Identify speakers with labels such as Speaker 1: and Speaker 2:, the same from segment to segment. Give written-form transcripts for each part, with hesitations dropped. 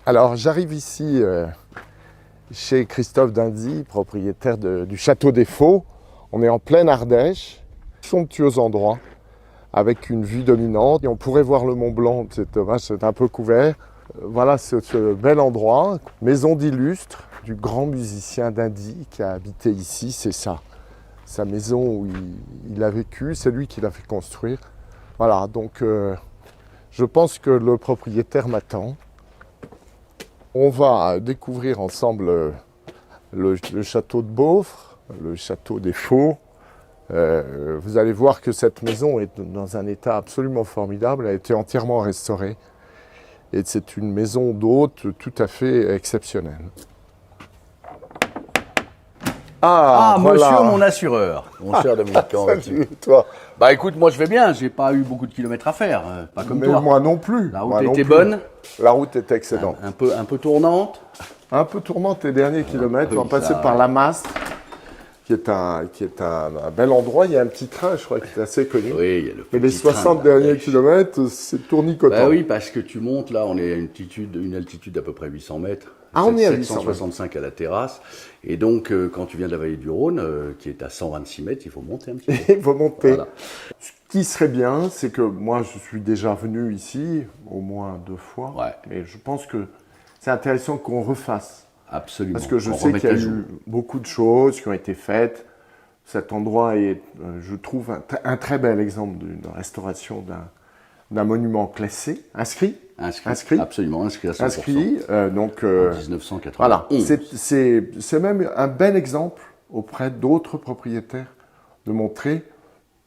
Speaker 1: Alors j'arrive ici chez Christophe Dindy, propriétaire du Château des Faux. On est en pleine Ardèche, somptueux endroit, avec une vue dominante. Et on pourrait voir le Mont Blanc, c'est dommage, c'est un peu couvert. Voilà ce bel endroit, maison d'illustre du grand musicien Dindy qui a habité ici, c'est ça. Sa maison où il a vécu, c'est lui qui l'a fait construire. Voilà, donc je pense que le propriétaire m'attend. On va découvrir ensemble le château de Beaufre, le château des Faux. Vous allez voir que cette maison est dans un état absolument formidable. Elle a été entièrement restaurée. Et c'est une maison d'hôte tout à fait exceptionnelle.
Speaker 2: Ah,
Speaker 1: voilà.
Speaker 2: Monsieur mon assureur, mon cher Dominique, comment vas-tu?
Speaker 1: Salut, toi.
Speaker 2: Bah écoute, moi je vais bien, j'ai pas eu beaucoup de kilomètres à faire, pas comme
Speaker 1: Mais
Speaker 2: toi.
Speaker 1: moi non plus.
Speaker 2: La route
Speaker 1: Moi non
Speaker 2: était
Speaker 1: plus.
Speaker 2: bonne,
Speaker 1: La route était excellente.
Speaker 2: un peu tournante.
Speaker 1: Un peu tourmente les derniers kilomètres.
Speaker 2: oui,
Speaker 1: On va passer
Speaker 2: ça,
Speaker 1: par
Speaker 2: ouais.
Speaker 1: la Mastre, qui est un bel endroit. Il y a un petit train, je crois, qui est assez connu.
Speaker 2: Oui, il y a le
Speaker 1: Mais les
Speaker 2: petit train
Speaker 1: 60
Speaker 2: de la
Speaker 1: derniers
Speaker 2: Ardèche.
Speaker 1: kilomètres, c'est tournicotant.
Speaker 2: Bah oui, parce que tu montes là, on est à une altitude d'à peu près 800 mètres.
Speaker 1: Ah, on est à 800
Speaker 2: 765 à la terrasse. Et donc, quand tu viens de la vallée du Rhône, qui est à 126 mètres, il faut monter un petit peu.
Speaker 1: Il faut monter.
Speaker 2: Voilà.
Speaker 1: Ce qui serait bien, c'est que moi, je suis déjà venu ici, au moins 2 fois.
Speaker 2: Ouais.
Speaker 1: Mais je pense que c'est intéressant qu'on refasse.
Speaker 2: Absolument.
Speaker 1: Parce que je
Speaker 2: On
Speaker 1: sais
Speaker 2: remet
Speaker 1: qu'il y a
Speaker 2: à jour.
Speaker 1: eu beaucoup de choses qui ont été faites. Cet endroit est, je trouve, un très bel exemple d'une restauration d'un monument classé, inscrit. Inscrit.
Speaker 2: Absolument, inscrit à 100%.
Speaker 1: Inscrit. Donc,
Speaker 2: En 1991.
Speaker 1: voilà. C'est même un bel exemple auprès d'autres propriétaires de montrer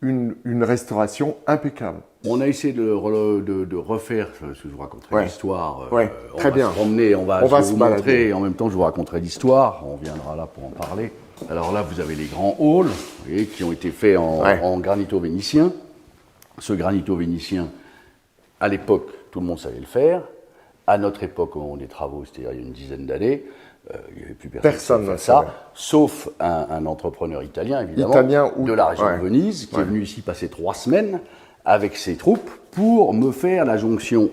Speaker 1: une restauration impeccable.
Speaker 2: On a essayé de refaire, je vous raconterai
Speaker 1: Ouais.
Speaker 2: l'histoire.
Speaker 1: Ouais, très bien.
Speaker 2: On va se promener,
Speaker 1: On
Speaker 2: je
Speaker 1: va
Speaker 2: vais
Speaker 1: se
Speaker 2: vous
Speaker 1: balader.
Speaker 2: montrer, et en même temps je vous raconterai l'histoire. On viendra là pour en parler. Alors là, vous avez les grands halls, vous voyez, qui ont été faits en granito vénitien. Ce granito vénitien, à l'époque, tout le monde savait le faire. À notre époque, au moment des travaux, c'est-à-dire il y a une dizaine d'années, il n'y avait plus personne qui
Speaker 1: ne
Speaker 2: savait faire
Speaker 1: savait.
Speaker 2: ça, sauf un entrepreneur italien, évidemment,
Speaker 1: Italien ou-
Speaker 2: de la région
Speaker 1: ouais.
Speaker 2: de Venise, qui est venu ici passer 3 semaines avec ses troupes pour me faire la jonction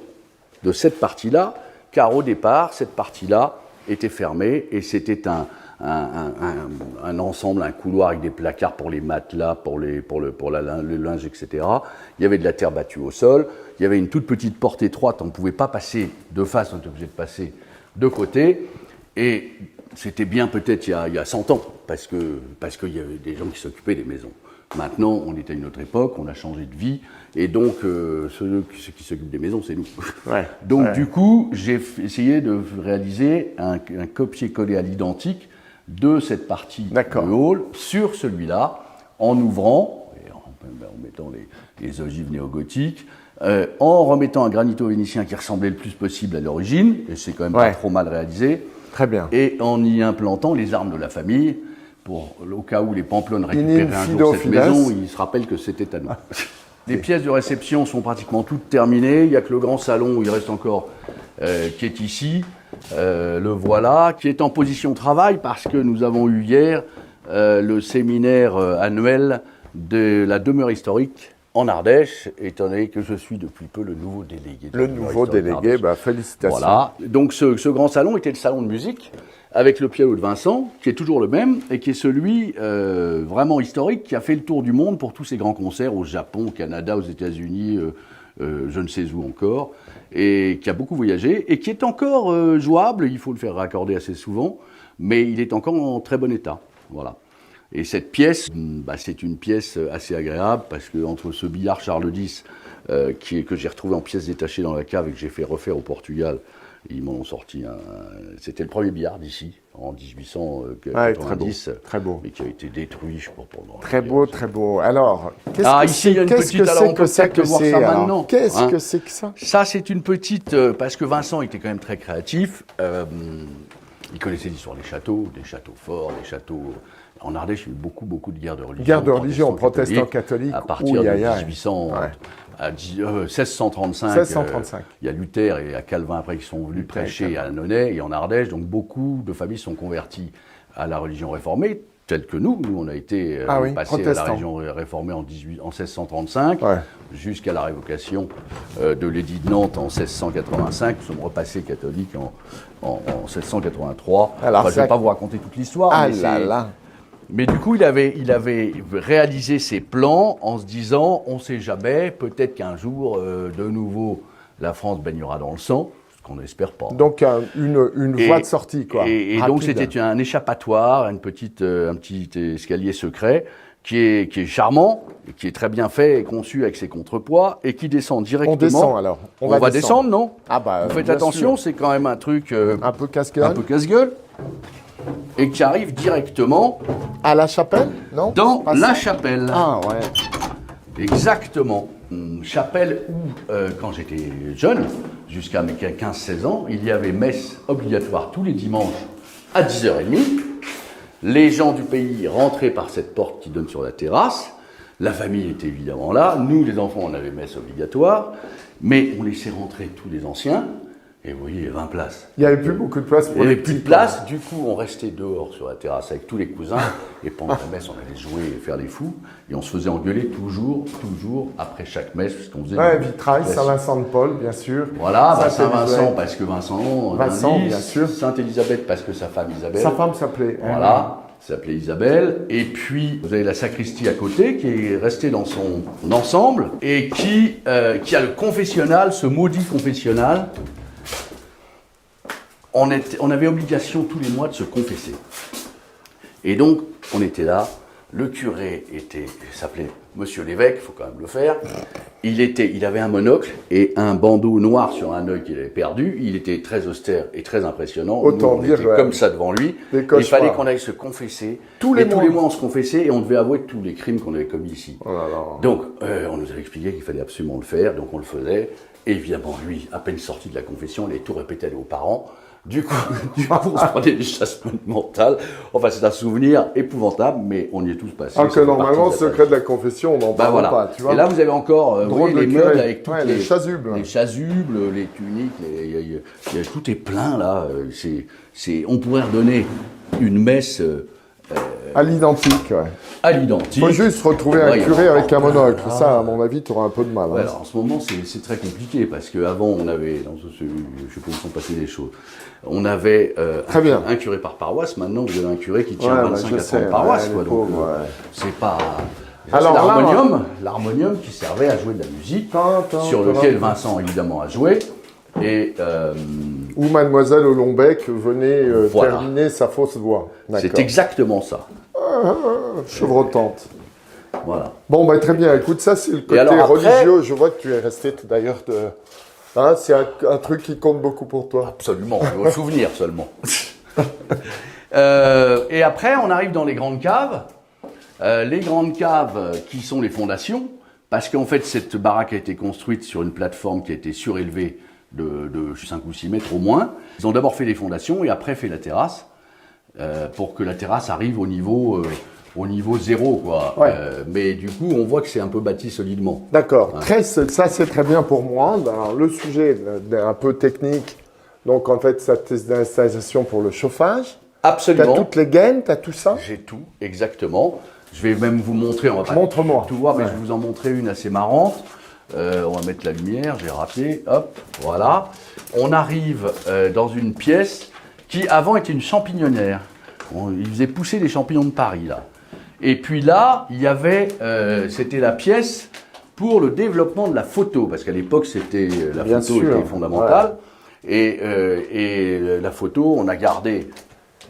Speaker 2: de cette partie-là, car au départ, cette partie-là était fermée et c'était un ensemble, un couloir avec des placards pour les matelas, le linge, etc. Il y avait de la terre battue au sol, il y avait une toute petite porte étroite, on ne pouvait pas passer de face, on était obligé de passer de côté, et c'était bien peut-être il y a 100 ans, parce qu'il y avait des gens qui s'occupaient des maisons. Maintenant, on est à une autre époque, on a changé de vie, et donc ceux qui s'occupent des maisons, c'est nous.
Speaker 1: Ouais.
Speaker 2: Donc
Speaker 1: Ouais.
Speaker 2: du coup, j'ai essayé de réaliser un copier-coller à l'identique de cette partie du
Speaker 1: D'accord.
Speaker 2: hall sur celui-là, en ouvrant, et en mettant les ogives néo-gothiques, en remettant un granito vénitien qui ressemblait le plus possible à l'origine, et c'est quand même pas trop mal réalisé,
Speaker 1: Très bien.
Speaker 2: et en y implantant les armes de la famille, au cas où les Pamplones récupéraient un
Speaker 1: fido
Speaker 2: jour cette
Speaker 1: fides.
Speaker 2: maison, ils se rappellent que c'était à nous. Les pièces de réception sont pratiquement toutes terminées. Il n'y a que le grand salon où il reste encore, qui est ici. Le voilà, qui est en position travail parce que nous avons eu hier le séminaire annuel de la demeure historique en Ardèche, étant donné que je suis depuis peu le nouveau délégué. de
Speaker 1: Le
Speaker 2: la demeure
Speaker 1: nouveau
Speaker 2: historique
Speaker 1: délégué,
Speaker 2: d'Ardèche.
Speaker 1: félicitations.
Speaker 2: Voilà. Donc ce grand salon était le salon de musique avec le piano de Vincent, qui est toujours le même, et qui est celui vraiment historique, qui a fait le tour du monde pour tous ces grands concerts au Japon, au Canada, aux États-Unis, je ne sais où encore, et qui a beaucoup voyagé, et qui est encore jouable, il faut le faire raccorder assez souvent, mais il est encore en très bon état. Voilà. Et cette pièce, c'est une pièce assez agréable, parce que entre ce billard Charles X, que j'ai retrouvé en pièces détachées dans la cave et que j'ai fait refaire au Portugal, ils m'en ont sorti c'était le premier billard d'ici, en 1890,
Speaker 1: très beau.
Speaker 2: mais qui a été détruit, je crois, pendant...
Speaker 1: Très beau, très beau. Alors,
Speaker 2: ici, il y a une petite... Alors, on peut peut-être voir ça maintenant.
Speaker 1: Qu'est-ce que c'est que ça?
Speaker 2: Ça, c'est une petite... parce que Vincent était quand même très créatif. Il connaissait l'histoire des châteaux forts, des châteaux... En Ardèche, il y a eu beaucoup de guerres de religion.
Speaker 1: Guerre de religion, protestants-catholiques.
Speaker 2: À partir de 1800... À 1635,
Speaker 1: 1635.
Speaker 2: Il y a Luther et à Calvin après qui sont venus prêcher à Nonay et en Ardèche, donc beaucoup de familles sont converties à la religion réformée, tels que nous. Nous, on a été passé à la région réformée en 1635, jusqu'à la révocation de l'édit de Nantes en 1685. Nous sommes repassés catholiques en 1683. Alors, je ne vais pas vous raconter toute l'histoire. Mais du coup, il avait réalisé ses plans en se disant, on ne sait jamais, peut-être qu'un jour, de nouveau, la France baignera dans le sang. Qu'on n'espère pas.
Speaker 1: Donc une voie de sortie, quoi.
Speaker 2: Et donc c'était un échappatoire, un petit escalier secret qui est charmant, et qui est très bien fait et conçu avec ses contrepoids et qui descend directement. On
Speaker 1: descend alors.
Speaker 2: On va descendre, non?
Speaker 1: Ah bah.
Speaker 2: Vous faites attention, c'est quand même un truc
Speaker 1: un peu casse-gueule.
Speaker 2: Un peu casse-gueule. Et qui arrive directement
Speaker 1: à la chapelle, non?
Speaker 2: Dans la chapelle.
Speaker 1: Ah ouais.
Speaker 2: Exactement. Chapelle où, quand j'étais jeune, jusqu'à mes 15-16 ans, il y avait messe obligatoire tous les dimanches à 10h30. Les gens du pays rentraient par cette porte qui donne sur la terrasse. La famille était évidemment là. Nous, les enfants, on avait messe obligatoire. Mais on laissait rentrer tous les anciens. Et vous voyez, il y avait 20 places.
Speaker 1: Il n'y avait plus beaucoup de place pour les petits.
Speaker 2: Il n'y avait plus de place, du coup, on restait dehors sur la terrasse avec tous les cousins. Et pendant la messe, on allait jouer et faire les fous. Et on se faisait engueuler toujours, après chaque messe, puisqu'on faisait.
Speaker 1: Ouais, Vitrail, Saint-Vincent-de-Paul, bien sûr.
Speaker 2: Voilà, Saint-Vincent, parce que
Speaker 1: Vincent, bien sûr.
Speaker 2: Sainte-Élisabeth, parce que sa femme Isabelle.
Speaker 1: Sa femme s'appelait.
Speaker 2: Voilà. S'appelait Isabelle, et puis vous avez la sacristie à côté qui est restée dans son ensemble et qui a le confessionnal, ce maudit confessionnal. On avait obligation tous les mois de se confesser. Et donc, on était là, le curé s'appelait Monsieur l'évêque, il faut quand même le faire. Il avait un monocle et un bandeau noir sur un œil qu'il avait perdu. Il était très austère et très impressionnant.
Speaker 1: Autant dire,
Speaker 2: comme ça devant lui. Il fallait qu'on aille se confesser. Tous les mois, on se confessait et on devait avouer tous les crimes qu'on avait commis ici.
Speaker 1: Oh là là.
Speaker 2: Donc, on nous avait expliqué qu'il fallait absolument le faire, donc on le faisait. Et évidemment, lui, à peine sorti de la confession, il avait tout répété aux parents. Du coup, on se prenait des chassements mentales. Enfin, c'est un souvenir épouvantable, mais on y est tous passés.
Speaker 1: Alors que normalement, le secret de la confession, on n'en parle pas, tu vois.
Speaker 2: Et là, vous avez encore les meubles avec toutes
Speaker 1: les chasubles.
Speaker 2: Les chasubles, les tuniques, tout est plein, là. On pourrait redonner une messe...
Speaker 1: à l'identique, ouais.
Speaker 2: À l'identique.
Speaker 1: Il faut juste retrouver un curé avec un monocle. Ça, à mon avis, tu auras un peu de mal.
Speaker 2: Ouais, alors, en ce moment, c'est très compliqué parce qu'avant, on avait, je sais pas où sont passées les choses, on avait un curé par paroisse. Maintenant, vous avez un curé qui tient 25 à 30 paroisses. Donc, c'est pas... Alors, l'harmonium qui servait à jouer de la musique, sur lequel Vincent, évidemment, a joué. Et,
Speaker 1: où Mademoiselle Olombec venait terminer sa fausse voix.
Speaker 2: C'est exactement ça.
Speaker 1: Chevrotante.
Speaker 2: Voilà.
Speaker 1: Bon, très bien. Écoute, ça, c'est le côté religieux. Je vois que tu es resté d'ailleurs c'est un truc qui compte beaucoup pour toi.
Speaker 2: Absolument. Au souvenir seulement. Et après, on arrive dans les grandes caves. Les grandes caves qui sont les fondations. Parce qu'en fait, cette baraque a été construite sur une plateforme qui a été surélevée de 5 ou 6 mètres au moins. Ils ont d'abord fait les fondations et après fait la terrasse pour que la terrasse arrive au niveau zéro, quoi.
Speaker 1: Ouais.
Speaker 2: Mais du coup, on voit que c'est un peu bâti solidement.
Speaker 1: D'accord. Ouais. Ça, c'est très bien pour moi. Alors, le sujet un peu technique, donc en fait, ça teste d'installation pour le chauffage.
Speaker 2: Absolument.
Speaker 1: Tu as toutes les gaines, tu as tout ça?
Speaker 2: J'ai tout, exactement. Je vais même vous montrer, on va pas
Speaker 1: Montre-moi.
Speaker 2: Tout voir, mais je vais vous en montrer une assez marrante. On va mettre la lumière, j'ai raté, hop, voilà. On arrive dans une pièce qui avant était une champignonnière. Ils faisaient pousser les champignons de Paris, là. Et puis là, il y avait, c'était la pièce pour le développement de la photo, parce qu'à l'époque, c'était la photo était fondamentale. Ouais. Et la photo, on a gardé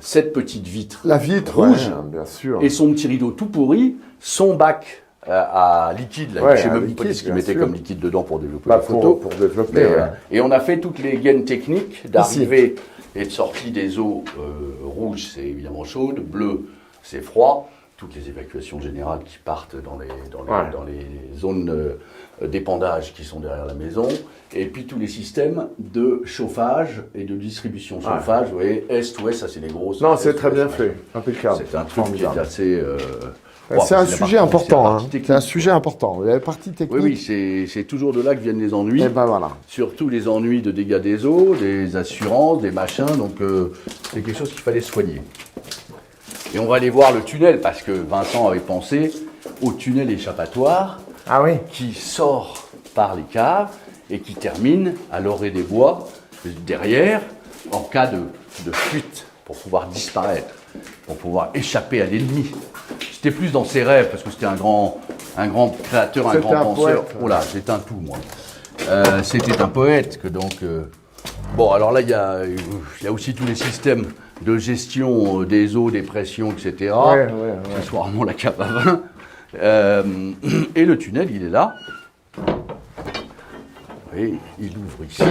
Speaker 2: cette petite vitre,
Speaker 1: la vitre rouge, bien sûr,
Speaker 2: et son petit rideau tout pourri, son bac à liquide, là, je sais même pas ce qu'ils mettaient comme liquide dedans pour développer la photo.
Speaker 1: Pour développer,
Speaker 2: et on a fait toutes les gaines techniques d'arrivée et de sortie des eaux. Rouge, c'est évidemment chaude, bleu, c'est froid. Toutes les évacuations générales qui partent dans les zones d'épandage qui sont derrière la maison. Et puis tous les systèmes de chauffage et de distribution chauffage. Vous voyez, est-ouest, ça c'est les grosses.
Speaker 1: Non, c'est très bien fait, impeccable.
Speaker 2: C'est un truc qui est assez...
Speaker 1: c'est un sujet important. C'est un sujet important. La partie technique.
Speaker 2: Oui, c'est toujours de là que viennent les ennuis.
Speaker 1: Et voilà.
Speaker 2: Surtout les ennuis de dégâts des eaux, des assurances, des machins. Donc c'est quelque chose qu'il fallait soigner. Et on va aller voir le tunnel, parce que Vincent avait pensé au tunnel échappatoire
Speaker 1: Ah oui.
Speaker 2: qui sort par les caves et qui termine à l'orée des bois, derrière, en cas de fuite, pour pouvoir disparaître, pour pouvoir échapper à l'ennemi. C'était plus dans ses rêves, parce que c'était un grand créateur, un grand penseur. Oh là, j'étais un tout, moi. C'était un poète, que donc... Bon, alors là, il y a aussi tous les systèmes de gestion des eaux, des pressions, etc.
Speaker 1: Ouais.
Speaker 2: Accessoirement, la cave à vin. Et le tunnel, il est là. Et il ouvre ici.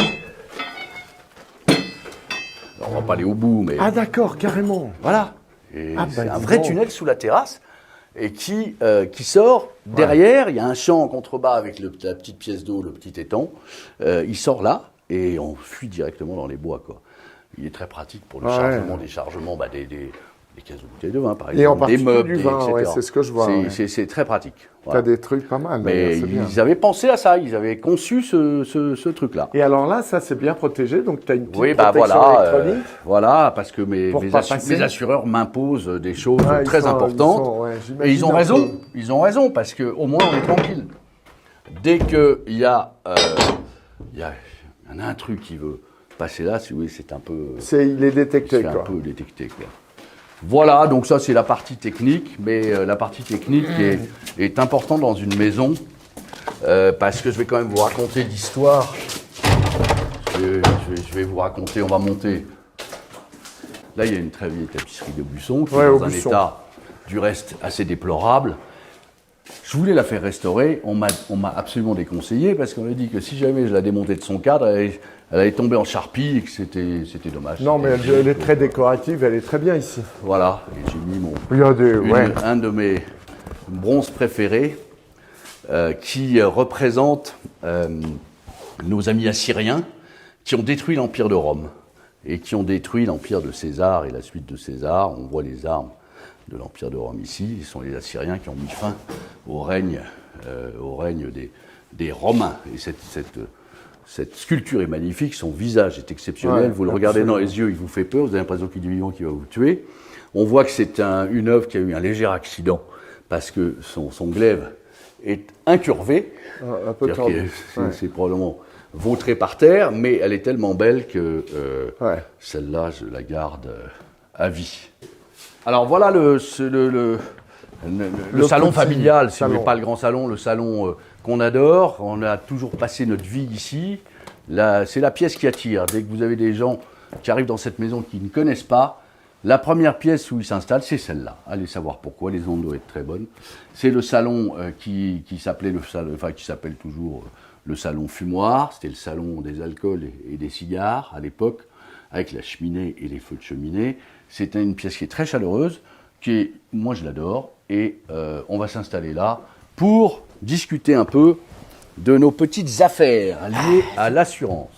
Speaker 2: Alors, on va pas aller au bout, mais...
Speaker 1: Ah d'accord, carrément.
Speaker 2: Voilà. Et
Speaker 1: Ah,
Speaker 2: c'est
Speaker 1: bah,
Speaker 2: un
Speaker 1: dis
Speaker 2: vrai
Speaker 1: donc.
Speaker 2: tunnel sous la terrasse et qui sort derrière. Il y a un champ en contrebas avec la petite pièce d'eau, le petit étang. Il sort là et on fuit directement dans les bois, quoi. Il est très pratique pour le chargement, déchargement des caisses de bouteilles de vin, par exemple,
Speaker 1: Et en
Speaker 2: des
Speaker 1: particulier
Speaker 2: meubles,
Speaker 1: du vin,
Speaker 2: etc.
Speaker 1: ouais, c'est ce que je vois.
Speaker 2: C'est très pratique.
Speaker 1: T'as
Speaker 2: Voilà.
Speaker 1: des trucs pas mal,
Speaker 2: Mais
Speaker 1: d'ailleurs, c'est bien.
Speaker 2: ils avaient pensé à ça, ils avaient conçu ce truc-là.
Speaker 1: Et alors là, ça c'est bien protégé, donc tu as une petite
Speaker 2: Oui, bah
Speaker 1: protection
Speaker 2: voilà,
Speaker 1: électronique.
Speaker 2: voilà, parce que mes
Speaker 1: pas passer.
Speaker 2: assureurs m'imposent des choses
Speaker 1: Ouais,
Speaker 2: très importantes. Et ils ont raison, ils ont raison, parce qu'au moins on est tranquille. Dès qu'il y a un intrus qui veut passer là, si vous voulez, c'est un peu...
Speaker 1: Il est détecté,
Speaker 2: C'est un
Speaker 1: quoi.
Speaker 2: peu détecté, quoi. Voilà, donc ça c'est la partie technique, mais la partie technique est importante dans une maison, parce que je vais quand même vous raconter l'histoire. Je vais vous raconter, on va monter. Là, il y a une très vieille tapisserie de Busson, qui est dans un état, du reste, assez déplorable. Je voulais la faire restaurer, on m'a absolument déconseillé, parce qu'on m'a dit que si jamais je la démontais de son cadre, elle allait tomber en charpie et que c'était dommage.
Speaker 1: Non, mais elle est très décorative, elle est très bien ici.
Speaker 2: Voilà, et j'ai mis un de mes bronzes préférés, qui représente nos amis assyriens qui ont détruit l'Empire de Rome et qui ont détruit l'Empire de César et la suite de César. On voit les armes de l'Empire de Rome ici. Ce sont les Assyriens qui ont mis fin au règne des Romains. Et cette sculpture est magnifique, son visage est exceptionnel. Vous le regardez dans les yeux, il vous fait peur, vous avez l'impression qu'il est vivant, qu'il va vous tuer. On voit que c'est une œuvre qui a eu un léger accident parce que son glaive est incurvé.
Speaker 1: Un peu tendu.
Speaker 2: C'est probablement vautré par terre, mais elle est tellement belle que celle-là, je la garde à vie. Alors voilà le salon familial, si vous voulez, pas le grand salon, le salon qu'on adore. On a toujours passé notre vie ici. C'est la pièce qui attire. Dès que vous avez des gens qui arrivent dans cette maison qui ne connaissent pas, la première pièce où ils s'installent, c'est celle-là. Allez savoir pourquoi, les ondes doivent être très bonnes. C'est le salon qui s'appelle toujours le salon fumoir. C'était le salon des alcools et des cigares à l'époque, avec la cheminée et les feux de cheminée. C'est une pièce qui est très chaleureuse, moi je l'adore, et on va s'installer là pour discuter un peu de nos petites affaires liées à l'assurance.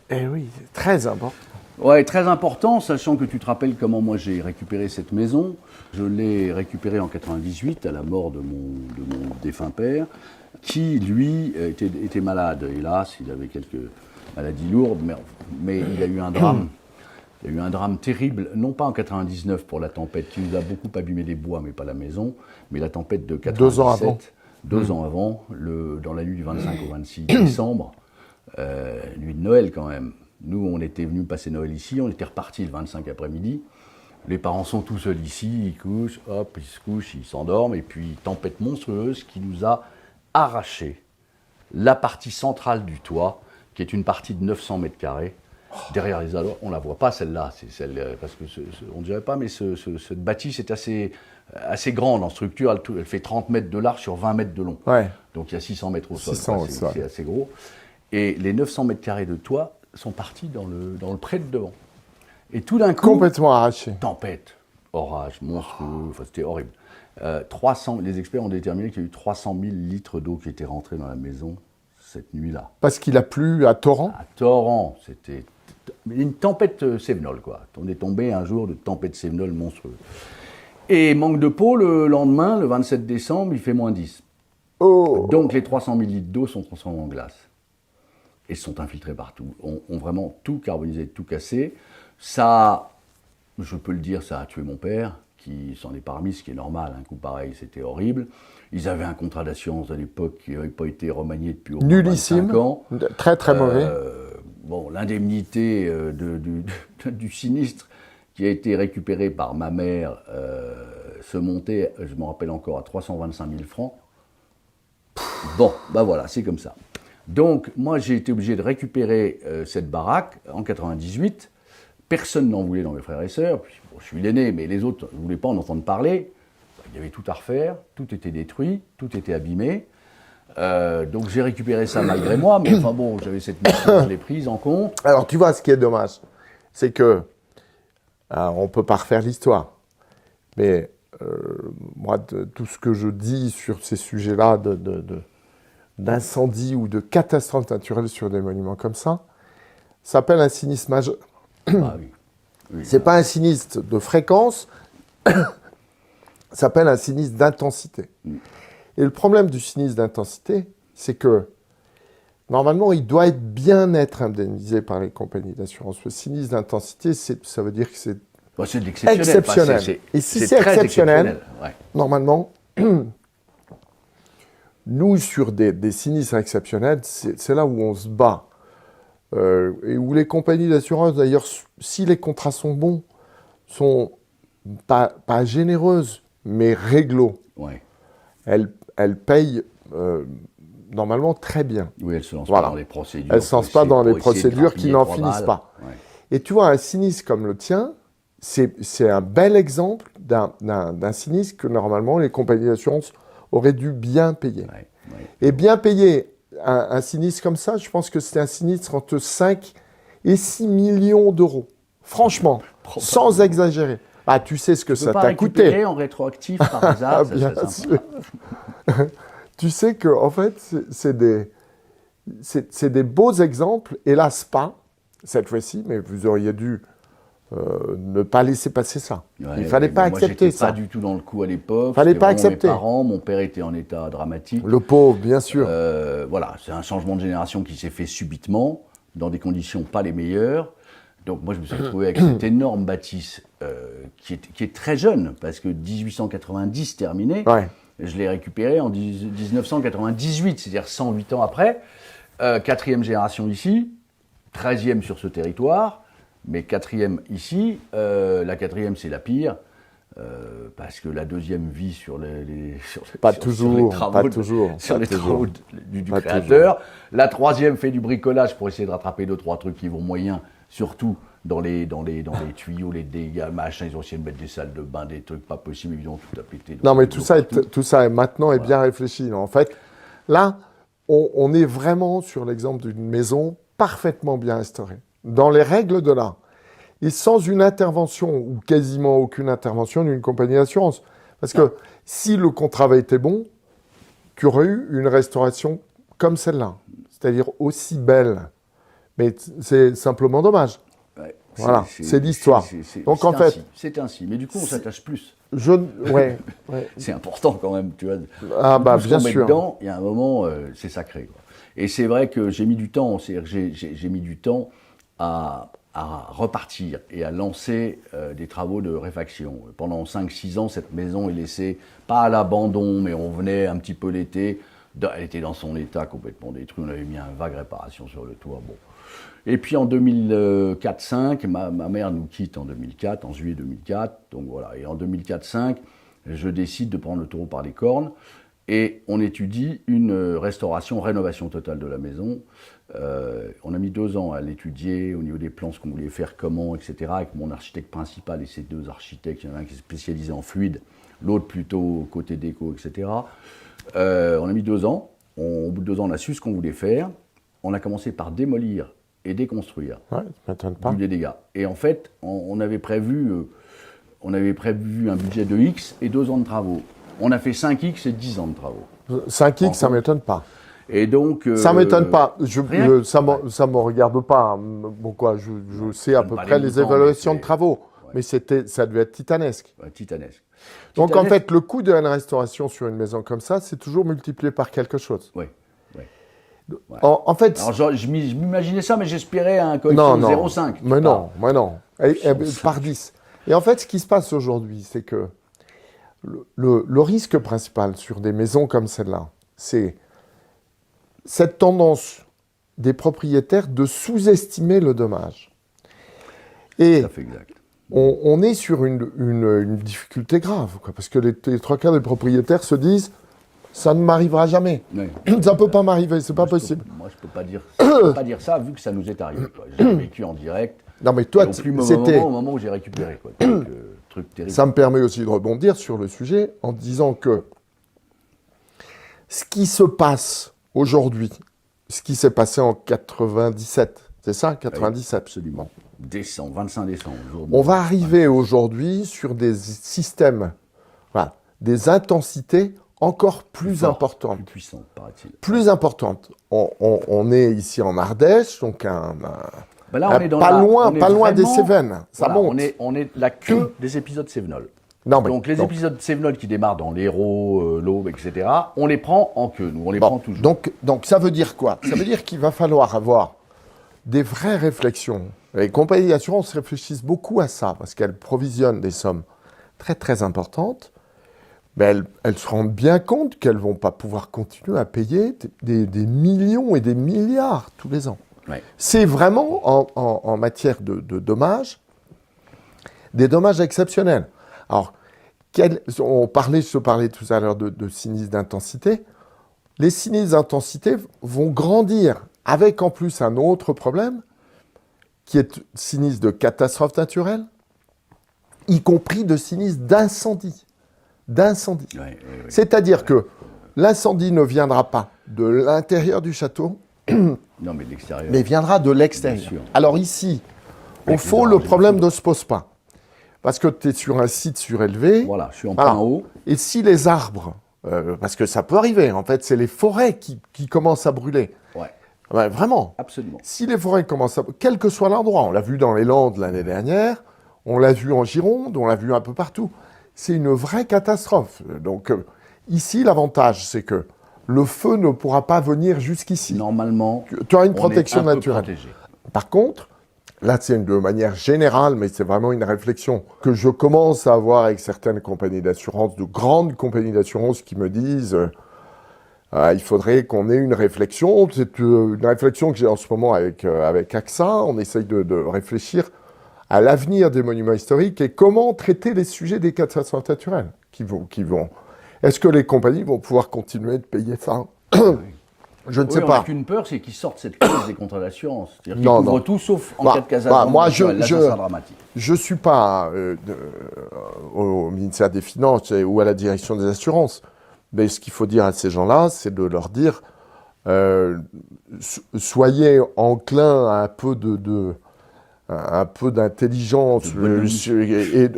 Speaker 1: Eh oui, c'est très important.
Speaker 2: Ouais, très important, sachant que tu te rappelles comment moi j'ai récupéré cette maison. Je l'ai récupérée en 98 à la mort de mon défunt père, qui lui était malade. Hélas, il avait quelques maladies lourdes, mais il a eu un drame. Il y a eu un drame terrible, non pas en 99 pour la tempête, qui nous a beaucoup abîmé les bois, mais pas la maison, mais la tempête de 97.
Speaker 1: 2 ans avant.
Speaker 2: 2 ans avant, dans la nuit du 25 au 26 décembre, nuit de Noël quand même. Nous, on était venus passer Noël ici, on était repartis le 25 après-midi. Les parents sont tout seuls ici, ils couchent, hop, ils se couchent, ils s'endorment, et puis tempête monstrueuse qui nous a arraché la partie centrale du toit, qui est une partie de 900 mètres carrés. Derrière les alos, on ne la voit pas celle-là, c'est celle, parce que on ne dirait pas, mais cette bâtisse est assez grande en structure, elle fait 30 mètres de large sur 20 mètres de long.
Speaker 1: Ouais.
Speaker 2: Donc il y a 600 mètres au sol,
Speaker 1: 600
Speaker 2: c'est assez gros. Et les 900 mètres carrés de toit sont partis dans le pré de devant. Et tout d'un coup,
Speaker 1: complètement arraché.
Speaker 2: Tempête, orage, monstrueux, c'était horrible. Les experts ont déterminé qu'il y a eu 300 000 litres d'eau qui étaient rentrés dans la maison cette nuit-là.
Speaker 1: Parce qu'il a plu à torrent.
Speaker 2: À torrent, c'était une tempête Cévenol, quoi. On est tombé un jour de tempête Cévenol monstrueuse. Et manque de peau, le lendemain, le 27 décembre, il fait -10.
Speaker 1: Oh.
Speaker 2: Donc les 300 000 litres d'eau sont transformés en glace. Et sont infiltrés partout. On vraiment tout carbonisé, tout cassé. Ça, je peux le dire, ça a tué mon père, qui s'en est pas remis, ce qui est normal, un coup pareil, c'était horrible. Ils avaient un contrat d'assurance à l'époque qui n'avait pas été remanié depuis au moins 25 ans.
Speaker 1: Très très mauvais.
Speaker 2: Bon, l'indemnité du sinistre qui a été récupérée par ma mère se montait, je me rappelle encore, à 325 000 francs. Bon, bah voilà, c'est comme ça. Donc, moi, j'ai été obligé de récupérer cette baraque en 98. Personne n'en voulait dans mes frères et sœurs. Puis, bon, je suis l'aîné, mais les autres ne voulaient pas en entendre parler. Il y avait tout à refaire, tout était détruit, tout était abîmé. Donc, j'ai récupéré ça malgré moi, mais enfin bon, j'avais cette mission, je l'ai prise en compte.
Speaker 1: Alors, tu vois, ce qui est dommage, c'est que on ne peut pas refaire l'histoire. Mais moi, tout ce que je dis sur ces sujets-là d'incendie ou de catastrophes naturelles sur des monuments comme ça s'appelle un sinistre majeur.
Speaker 2: Ah, oui. Oui,
Speaker 1: c'est pas un sinistre de fréquence, ça s'appelle un sinistre d'intensité. Et le problème du sinistre d'intensité, c'est que normalement, il doit bien être indemnisé par les compagnies d'assurance. Le sinistre d'intensité, ça veut dire que c'est
Speaker 2: c'est de l'exceptionnel.
Speaker 1: exceptionnel.
Speaker 2: Enfin,
Speaker 1: et si c'est exceptionnel,
Speaker 2: ouais.
Speaker 1: Normalement, nous, sur des sinistres exceptionnels, c'est là où on se bat. Et où les compagnies d'assurance, d'ailleurs, si les contrats sont bons, sont pas généreuses, mais réglo.
Speaker 2: Ouais.
Speaker 1: Elles payent normalement très bien.
Speaker 2: Oui, elles ne se lancent
Speaker 1: Voilà.
Speaker 2: pas dans les procédures.
Speaker 1: Elles ne se lancent pas dans les procédures qui n'en finissent pas.
Speaker 2: Ouais.
Speaker 1: Et tu vois, un sinistre comme le tien, c'est un bel exemple d'un sinistre que normalement les compagnies d'assurance auraient dû bien payer.
Speaker 2: Ouais. Ouais.
Speaker 1: Et bien payer un sinistre comme ça, je pense que c'était un sinistre entre 5 et 6 millions d'euros. Franchement, sans exagérer. Ah, tu sais ce que ça t'a coûté.
Speaker 2: En rétroactif par hasard, ça
Speaker 1: bien
Speaker 2: serait
Speaker 1: sûr. Tu sais que en fait, c'est des beaux exemples. Hélas pas cette fois-ci, mais vous auriez dû ne pas laisser passer ça.
Speaker 2: Ouais,
Speaker 1: il fallait pas accepter ça.
Speaker 2: Pas du tout dans le coup à l'époque.
Speaker 1: Fallait pas accepter.
Speaker 2: Mes parents, mon père était en état dramatique.
Speaker 1: Le pauvre, bien sûr.
Speaker 2: Voilà, c'est un changement de génération qui s'est fait subitement, dans des conditions pas les meilleures. Donc moi, je me suis retrouvé avec cette énorme bâtisse qui est très jeune, parce que 1890 terminé.
Speaker 1: Ouais.
Speaker 2: Je l'ai récupérée en 1998, c'est-à-dire 108 ans après. Quatrième génération ici, 13e sur ce territoire. Mais quatrième ici, la quatrième c'est la pire, parce que la deuxième vit sur les travaux du créateur. La troisième fait du bricolage pour essayer de rattraper 2-3 trucs qui vont moyen, surtout dans les tuyaux, les dégâts, machin. Ils ont essayé de mettre des salles de bain, des trucs pas possibles, évidemment, tout a pété.
Speaker 1: Non, mais tout ça maintenant est bien réfléchi. En fait, là, on est vraiment sur l'exemple d'une maison parfaitement bien restaurée, dans les règles de l'art, et sans une intervention, ou quasiment aucune intervention d'une compagnie d'assurance. Parce que si le contrat avait été bon, tu aurais eu une restauration comme celle-là, c'est-à-dire aussi belle. Mais c'est simplement dommage.
Speaker 2: Ouais,
Speaker 1: voilà, c'est l'histoire. Donc en fait,
Speaker 2: c'est ainsi. Mais du coup, on s'attache plus.
Speaker 1: Ouais.
Speaker 2: C'est important quand même, tu vois.
Speaker 1: Ah bah bien sûr.
Speaker 2: Dedans, il y a un moment, c'est sacré, quoi. Et c'est vrai que j'ai mis du temps. C'est-à-dire que j'ai mis du temps à repartir et à lancer des travaux de réfaction. Pendant 5-6 ans, cette maison est laissée, pas à l'abandon, mais on venait un petit peu l'été. Elle était dans son état complètement détruit. On avait mis un vague réparation sur le toit. Bon. Et puis en 2004-5, ma mère nous quitte en 2004, en juillet 2004. Donc voilà. Et en 2004-5, je décide de prendre le taureau par les cornes et on étudie une restauration, rénovation totale de la maison. On a mis 2 ans à l'étudier au niveau des plans, ce qu'on voulait faire, comment, etc. Avec mon architecte principal et ses 2 architectes. Il y en a un qui est spécialisé en fluide, l'autre plutôt côté déco, etc. On a mis 2 ans. Au bout de 2 ans, on a su ce qu'on voulait faire. On a commencé par démolir et déconstruire.
Speaker 1: Ouais, ça m'étonne pas.
Speaker 2: Des dégâts. Et en fait, on avait prévu un budget de X et 2 ans de travaux. On a fait 5X et 10 ans de travaux.
Speaker 1: 5X, ça m'étonne pas.
Speaker 2: Et donc,
Speaker 1: ça m'étonne pas. Ça me regarde pas. Bon quoi, je sais à peu près les évaluations de travaux, mais ça devait être titanesque.
Speaker 2: Ouais, titanesque.
Speaker 1: Donc en fait, le coût de la restauration sur une maison comme ça, c'est toujours multiplié par quelque chose.
Speaker 2: Oui.
Speaker 1: Ouais. En fait,
Speaker 2: alors je m'imaginais ça, mais j'espérais un coefficient de 0,5.
Speaker 1: Mais non. Par 10. Et en fait, ce qui se passe aujourd'hui, c'est que le risque principal sur des maisons comme celle-là, c'est cette tendance des propriétaires de sous-estimer le dommage. Et
Speaker 2: Tout à fait exact.
Speaker 1: on est sur une difficulté grave, quoi, parce que les trois quarts des propriétaires se disent « ça ne m'arrivera jamais,
Speaker 2: Oui.
Speaker 1: ça ne peut pas m'arriver, c'est pas possible ».
Speaker 2: Moi, je peux pas dire ça vu que ça nous est arrivé. Quoi. J'ai vécu en direct.
Speaker 1: Non mais toi,
Speaker 2: Et au plus
Speaker 1: c'était...
Speaker 2: au moment où j'ai récupéré. Quoi. Donc, truc terrible.
Speaker 1: Ça me permet aussi de rebondir sur le sujet en disant que ce qui se passe aujourd'hui, ce qui s'est passé en 97, c'est ça, 97?
Speaker 2: Absolument. Décembre, 25 décembre.
Speaker 1: On va arriver aujourd'hui sur des systèmes, voilà, des intensités encore plus importantes.
Speaker 2: Plus puissant, paraît-il.
Speaker 1: Plus importantes. On est ici en Ardèche, donc
Speaker 2: Là, on est dans
Speaker 1: pas loin
Speaker 2: vraiment,
Speaker 1: des Cévennes. Ça
Speaker 2: voilà,
Speaker 1: monte.
Speaker 2: On est la queue des épisodes Cévenol.
Speaker 1: Non, mais,
Speaker 2: Donc les épisodes Cévenol qui démarrent dans l'Hérault, l'Aube, etc., on les prend en queue, nous, on les prend toujours.
Speaker 1: Donc ça veut dire quoi? Ça veut dire qu'il va falloir avoir des vraies réflexions. Les compagnies d'assurance réfléchissent beaucoup à ça, parce qu'elles provisionnent des sommes très très importantes, mais elles se rendent bien compte qu'elles ne vont pas pouvoir continuer à payer des millions et des milliards tous les ans.
Speaker 2: Ouais.
Speaker 1: C'est vraiment, en matière de dommages, des dommages exceptionnels. Alors, je parlais tout à l'heure de sinistres d'intensité. Les sinistres d'intensité vont grandir avec en plus un autre problème, qui est sinistre de catastrophe naturelle, y compris de sinistre d'incendie.
Speaker 2: Ouais.
Speaker 1: C'est-à-dire que l'incendie ne viendra pas de l'intérieur du château,
Speaker 2: Non, mais de l'extérieur.
Speaker 1: mais viendra de l'extérieur.
Speaker 2: Bien sûr.
Speaker 1: Alors ici, au
Speaker 2: Avec
Speaker 1: fond,
Speaker 2: les
Speaker 1: le
Speaker 2: orages et
Speaker 1: problème
Speaker 2: les
Speaker 1: ne se pose pas. Parce que tu es sur un site surélevé.
Speaker 2: Voilà, je suis en
Speaker 1: Voilà.
Speaker 2: plein haut.
Speaker 1: Et si les arbres, parce que ça peut arriver, en fait, c'est les forêts qui commencent à brûler.
Speaker 2: Ouais,
Speaker 1: Ouais, vraiment.
Speaker 2: absolument.
Speaker 1: Si les forêts commencent à... Quel que soit l'endroit, on l'a vu dans les Landes l'année dernière, on l'a vu en Gironde, on l'a vu un peu partout. C'est une vraie catastrophe. Donc ici, l'avantage, c'est que le feu ne pourra pas venir jusqu'ici.
Speaker 2: Normalement,
Speaker 1: Tu auras une
Speaker 2: on
Speaker 1: protection
Speaker 2: est un peu
Speaker 1: naturelle.
Speaker 2: protégé.
Speaker 1: Par contre, là, c'est de manière générale, mais c'est vraiment une réflexion que je commence à avoir avec certaines compagnies d'assurance, de grandes compagnies d'assurance qui me disent il faudrait qu'on ait une réflexion. C'est une réflexion que j'ai en ce moment avec AXA. On essaye de réfléchir à l'avenir des monuments historiques et comment traiter les sujets des catastrophes naturelles qui vont. Est-ce que les compagnies vont pouvoir continuer de payer ça? Je ne sais
Speaker 2: On
Speaker 1: pas.
Speaker 2: n'a qu'une peur, c'est qu'ils sortent cette clause des contrats d'assurance. C'est-à-dire qu'ils
Speaker 1: Non,
Speaker 2: couvrent
Speaker 1: non.
Speaker 2: tout sauf en
Speaker 1: Bah,
Speaker 2: cas de catastrophe
Speaker 1: moi,
Speaker 2: naturelle. Là, ça sera dramatique.
Speaker 1: Je ne suis pas au ministère des Finances ou à la direction des assurances. Mais ce qu'il faut dire à ces gens-là, c'est de leur dire soyez enclins à un peu d'intelligence et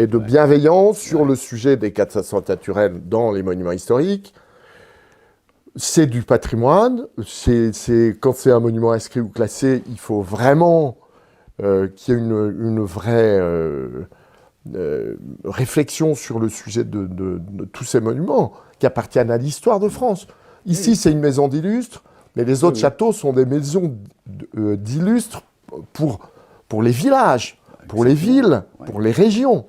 Speaker 1: de bienveillance sur le sujet des catastrophes naturelles dans les monuments historiques. C'est du patrimoine. Quand c'est un monument inscrit ou classé, il faut vraiment qu'il y ait une vraie réflexion sur le sujet de tous ces monuments qui appartiennent à l'histoire de France. Ici, c'est une maison d'illustres, mais les autres châteaux sont des maisons d'illustres pour les villages, pour les villes, pour les régions.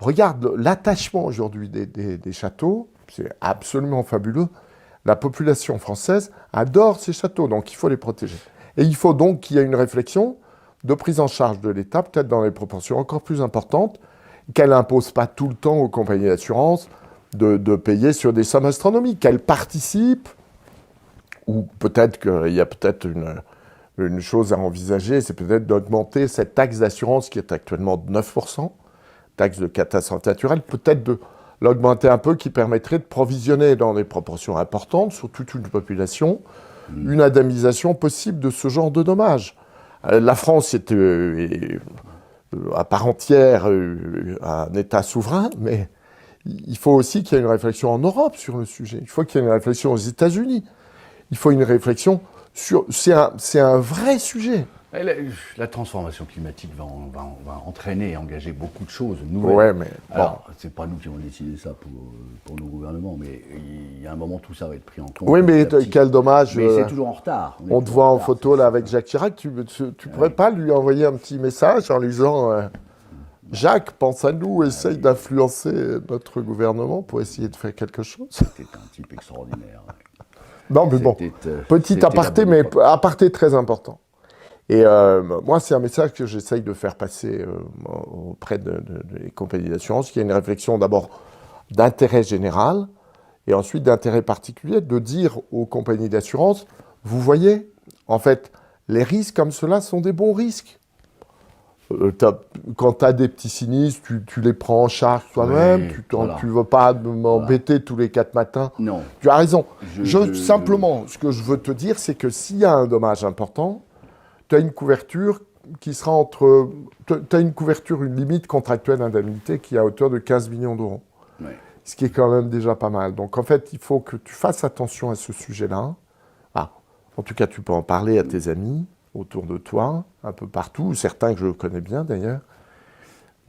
Speaker 1: Regarde l'attachement aujourd'hui des châteaux, c'est absolument fabuleux. La population française adore ces châteaux, donc il faut les protéger. Et il faut donc qu'il y ait une réflexion de prise en charge de l'État, peut-être dans des proportions encore plus importantes, qu'elle n'impose pas tout le temps aux compagnies d'assurance de payer sur des sommes astronomiques, qu'elle participe, ou peut-être qu'il y a peut-être une chose à envisager, c'est peut-être d'augmenter cette taxe d'assurance qui est actuellement de 9%, taxe de catastrophe naturelle, peut-être de l'augmenter un peu, qui permettrait de provisionner dans des proportions importantes, sur toute une population, une indemnisation possible de ce genre de dommages. La France est à part entière un État souverain, mais il faut aussi qu'il y ait une réflexion en Europe sur le sujet. Il faut qu'il y ait une réflexion aux États-Unis. Il faut une réflexion sur... C'est un vrai sujet.
Speaker 2: La transformation climatique va entraîner et engager beaucoup de choses nouvelles.
Speaker 1: Ouais, mais bon.
Speaker 2: Alors, c'est pas nous qui avons décidé ça pour nos gouvernements, mais il y a un moment tout ça va être pris en compte.
Speaker 1: Oui, mais quel dommage.
Speaker 2: Mais c'est toujours en retard.
Speaker 1: On te voit en photo là avec Jacques Chirac. Tu pourrais pas lui envoyer un petit message en lui disant Jacques, pense à nous, essaye d'influencer notre gouvernement pour essayer de faire quelque chose.
Speaker 2: C'était un type extraordinaire.
Speaker 1: Non, mais bon, petit aparté, mais aparté très important. Et moi, c'est un message que j'essaye de faire passer auprès des compagnies d'assurance, qui a une réflexion d'abord d'intérêt général, et ensuite d'intérêt particulier, de dire aux compagnies d'assurance, vous voyez, en fait, les risques comme cela sont des bons risques. Quand tu as des petits sinistres, tu les prends en charge toi-même, tu ne veux pas m'embêter tous les 4 matins.
Speaker 2: Non.
Speaker 1: Tu as raison. Simplement, ce que je veux te dire, c'est que s'il y a un dommage important, tu as une couverture qui sera entre... Tu as une couverture, une limite contractuelle d'indemnité qui est à hauteur de 15 millions d'euros.
Speaker 2: Ouais.
Speaker 1: Ce qui est quand même déjà pas mal. Donc en fait, il faut que tu fasses attention à ce sujet-là. En tout cas, tu peux en parler à tes amis autour de toi, un peu partout, certains que je connais bien d'ailleurs,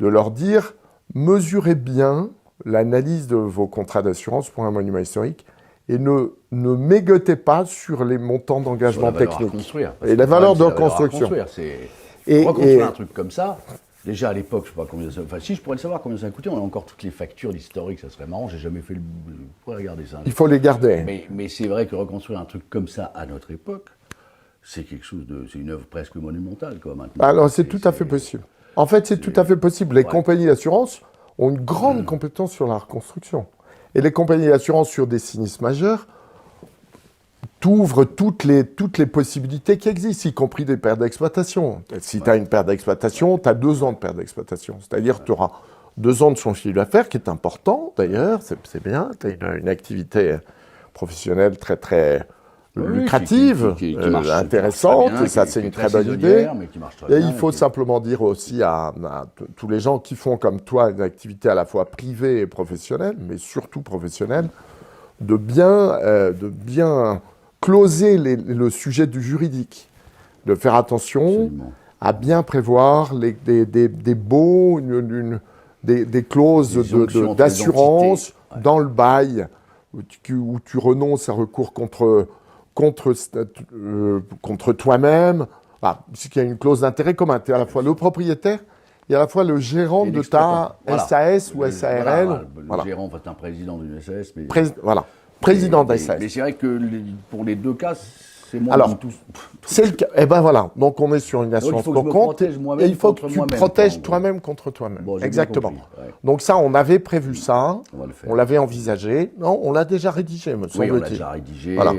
Speaker 1: de leur dire, mesurez bien l'analyse de vos contrats d'assurance pour un monument historique et ne mégotez pas sur les montants d'engagement technique et la valeur de reconstruction.
Speaker 2: Reconstruire un truc comme ça, déjà à l'époque, je ne sais pas combien ça... Enfin, si je pourrais le savoir combien ça a coûté, on a encore toutes les factures d'historique, ça serait marrant, j'ai jamais fait le... Je pourrais regarder ça.
Speaker 1: Il faut les garder.
Speaker 2: Mais c'est vrai que reconstruire un truc comme ça à notre époque, c'est quelque chose de... C'est une œuvre presque monumentale, quoi, maintenant.
Speaker 1: Alors, c'est tout à fait possible. En fait, c'est tout à fait possible. Les compagnies d'assurance ont une grande compétence sur la reconstruction. Et les compagnies d'assurance sur des sinistres majeurs t'ouvrent toutes les possibilités qui existent, y compris des pertes d'exploitation. Si tu as une perte d'exploitation, tu as 2 ans de perte d'exploitation. C'est-à-dire que tu auras 2 ans de son chiffre d'affaires, qui est important d'ailleurs, c'est bien. Tu as une activité professionnelle très, très lucrative, qui marche, intéressante, bien, et ça c'est une très bonne idée. Et il faut simplement dire aussi à tous les gens qui font comme toi une activité à la fois privée et professionnelle, mais surtout professionnelle, de bien closer le sujet du juridique, de faire attention à bien prévoir des baux, des clauses d'assurance dans le bail, où tu renonces à recours contre toi-même, puisqu'il y a une clause d'intérêt commun. Tu es à la fois le propriétaire et à la fois le gérant de ta SAS ou SARL.
Speaker 2: Le gérant, enfin, un président d'une SAS. Mais...
Speaker 1: Président de SAS.
Speaker 2: Mais c'est vrai que pour les 2 cas, c'est moins
Speaker 1: alors, c'est le cas. Et ben voilà, donc on est sur une assurance pour compte. Et il faut que tu protèges toi-même contre toi-même. Bon, exactement. Ouais. Donc ça, on avait prévu ça, on l'avait envisagé. Non, on l'a déjà rédigé, me semble-t-il.
Speaker 2: Oui, on l'a déjà rédigé.
Speaker 1: Voilà.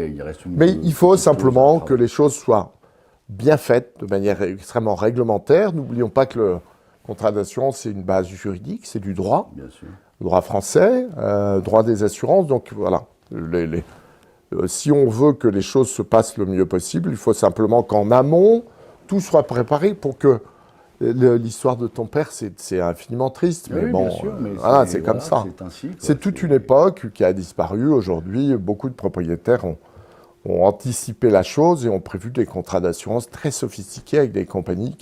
Speaker 1: Mais il faut simplement que les choses soient bien faites, de manière extrêmement réglementaire. N'oublions pas que le contrat d'assurance, c'est une base juridique, c'est du droit.
Speaker 2: Bien sûr.
Speaker 1: Droit français, droit des assurances. Donc voilà. Si on veut que les choses se passent le mieux possible, il faut simplement qu'en amont, tout soit préparé pour que l'histoire de ton père, c'est infiniment triste. Mais bon, voilà, c'est comme ça. C'est toute une époque qui a disparu. Aujourd'hui, beaucoup de propriétaires ont anticipé la chose et ont prévu des contrats d'assurance très sophistiqués avec des compagnies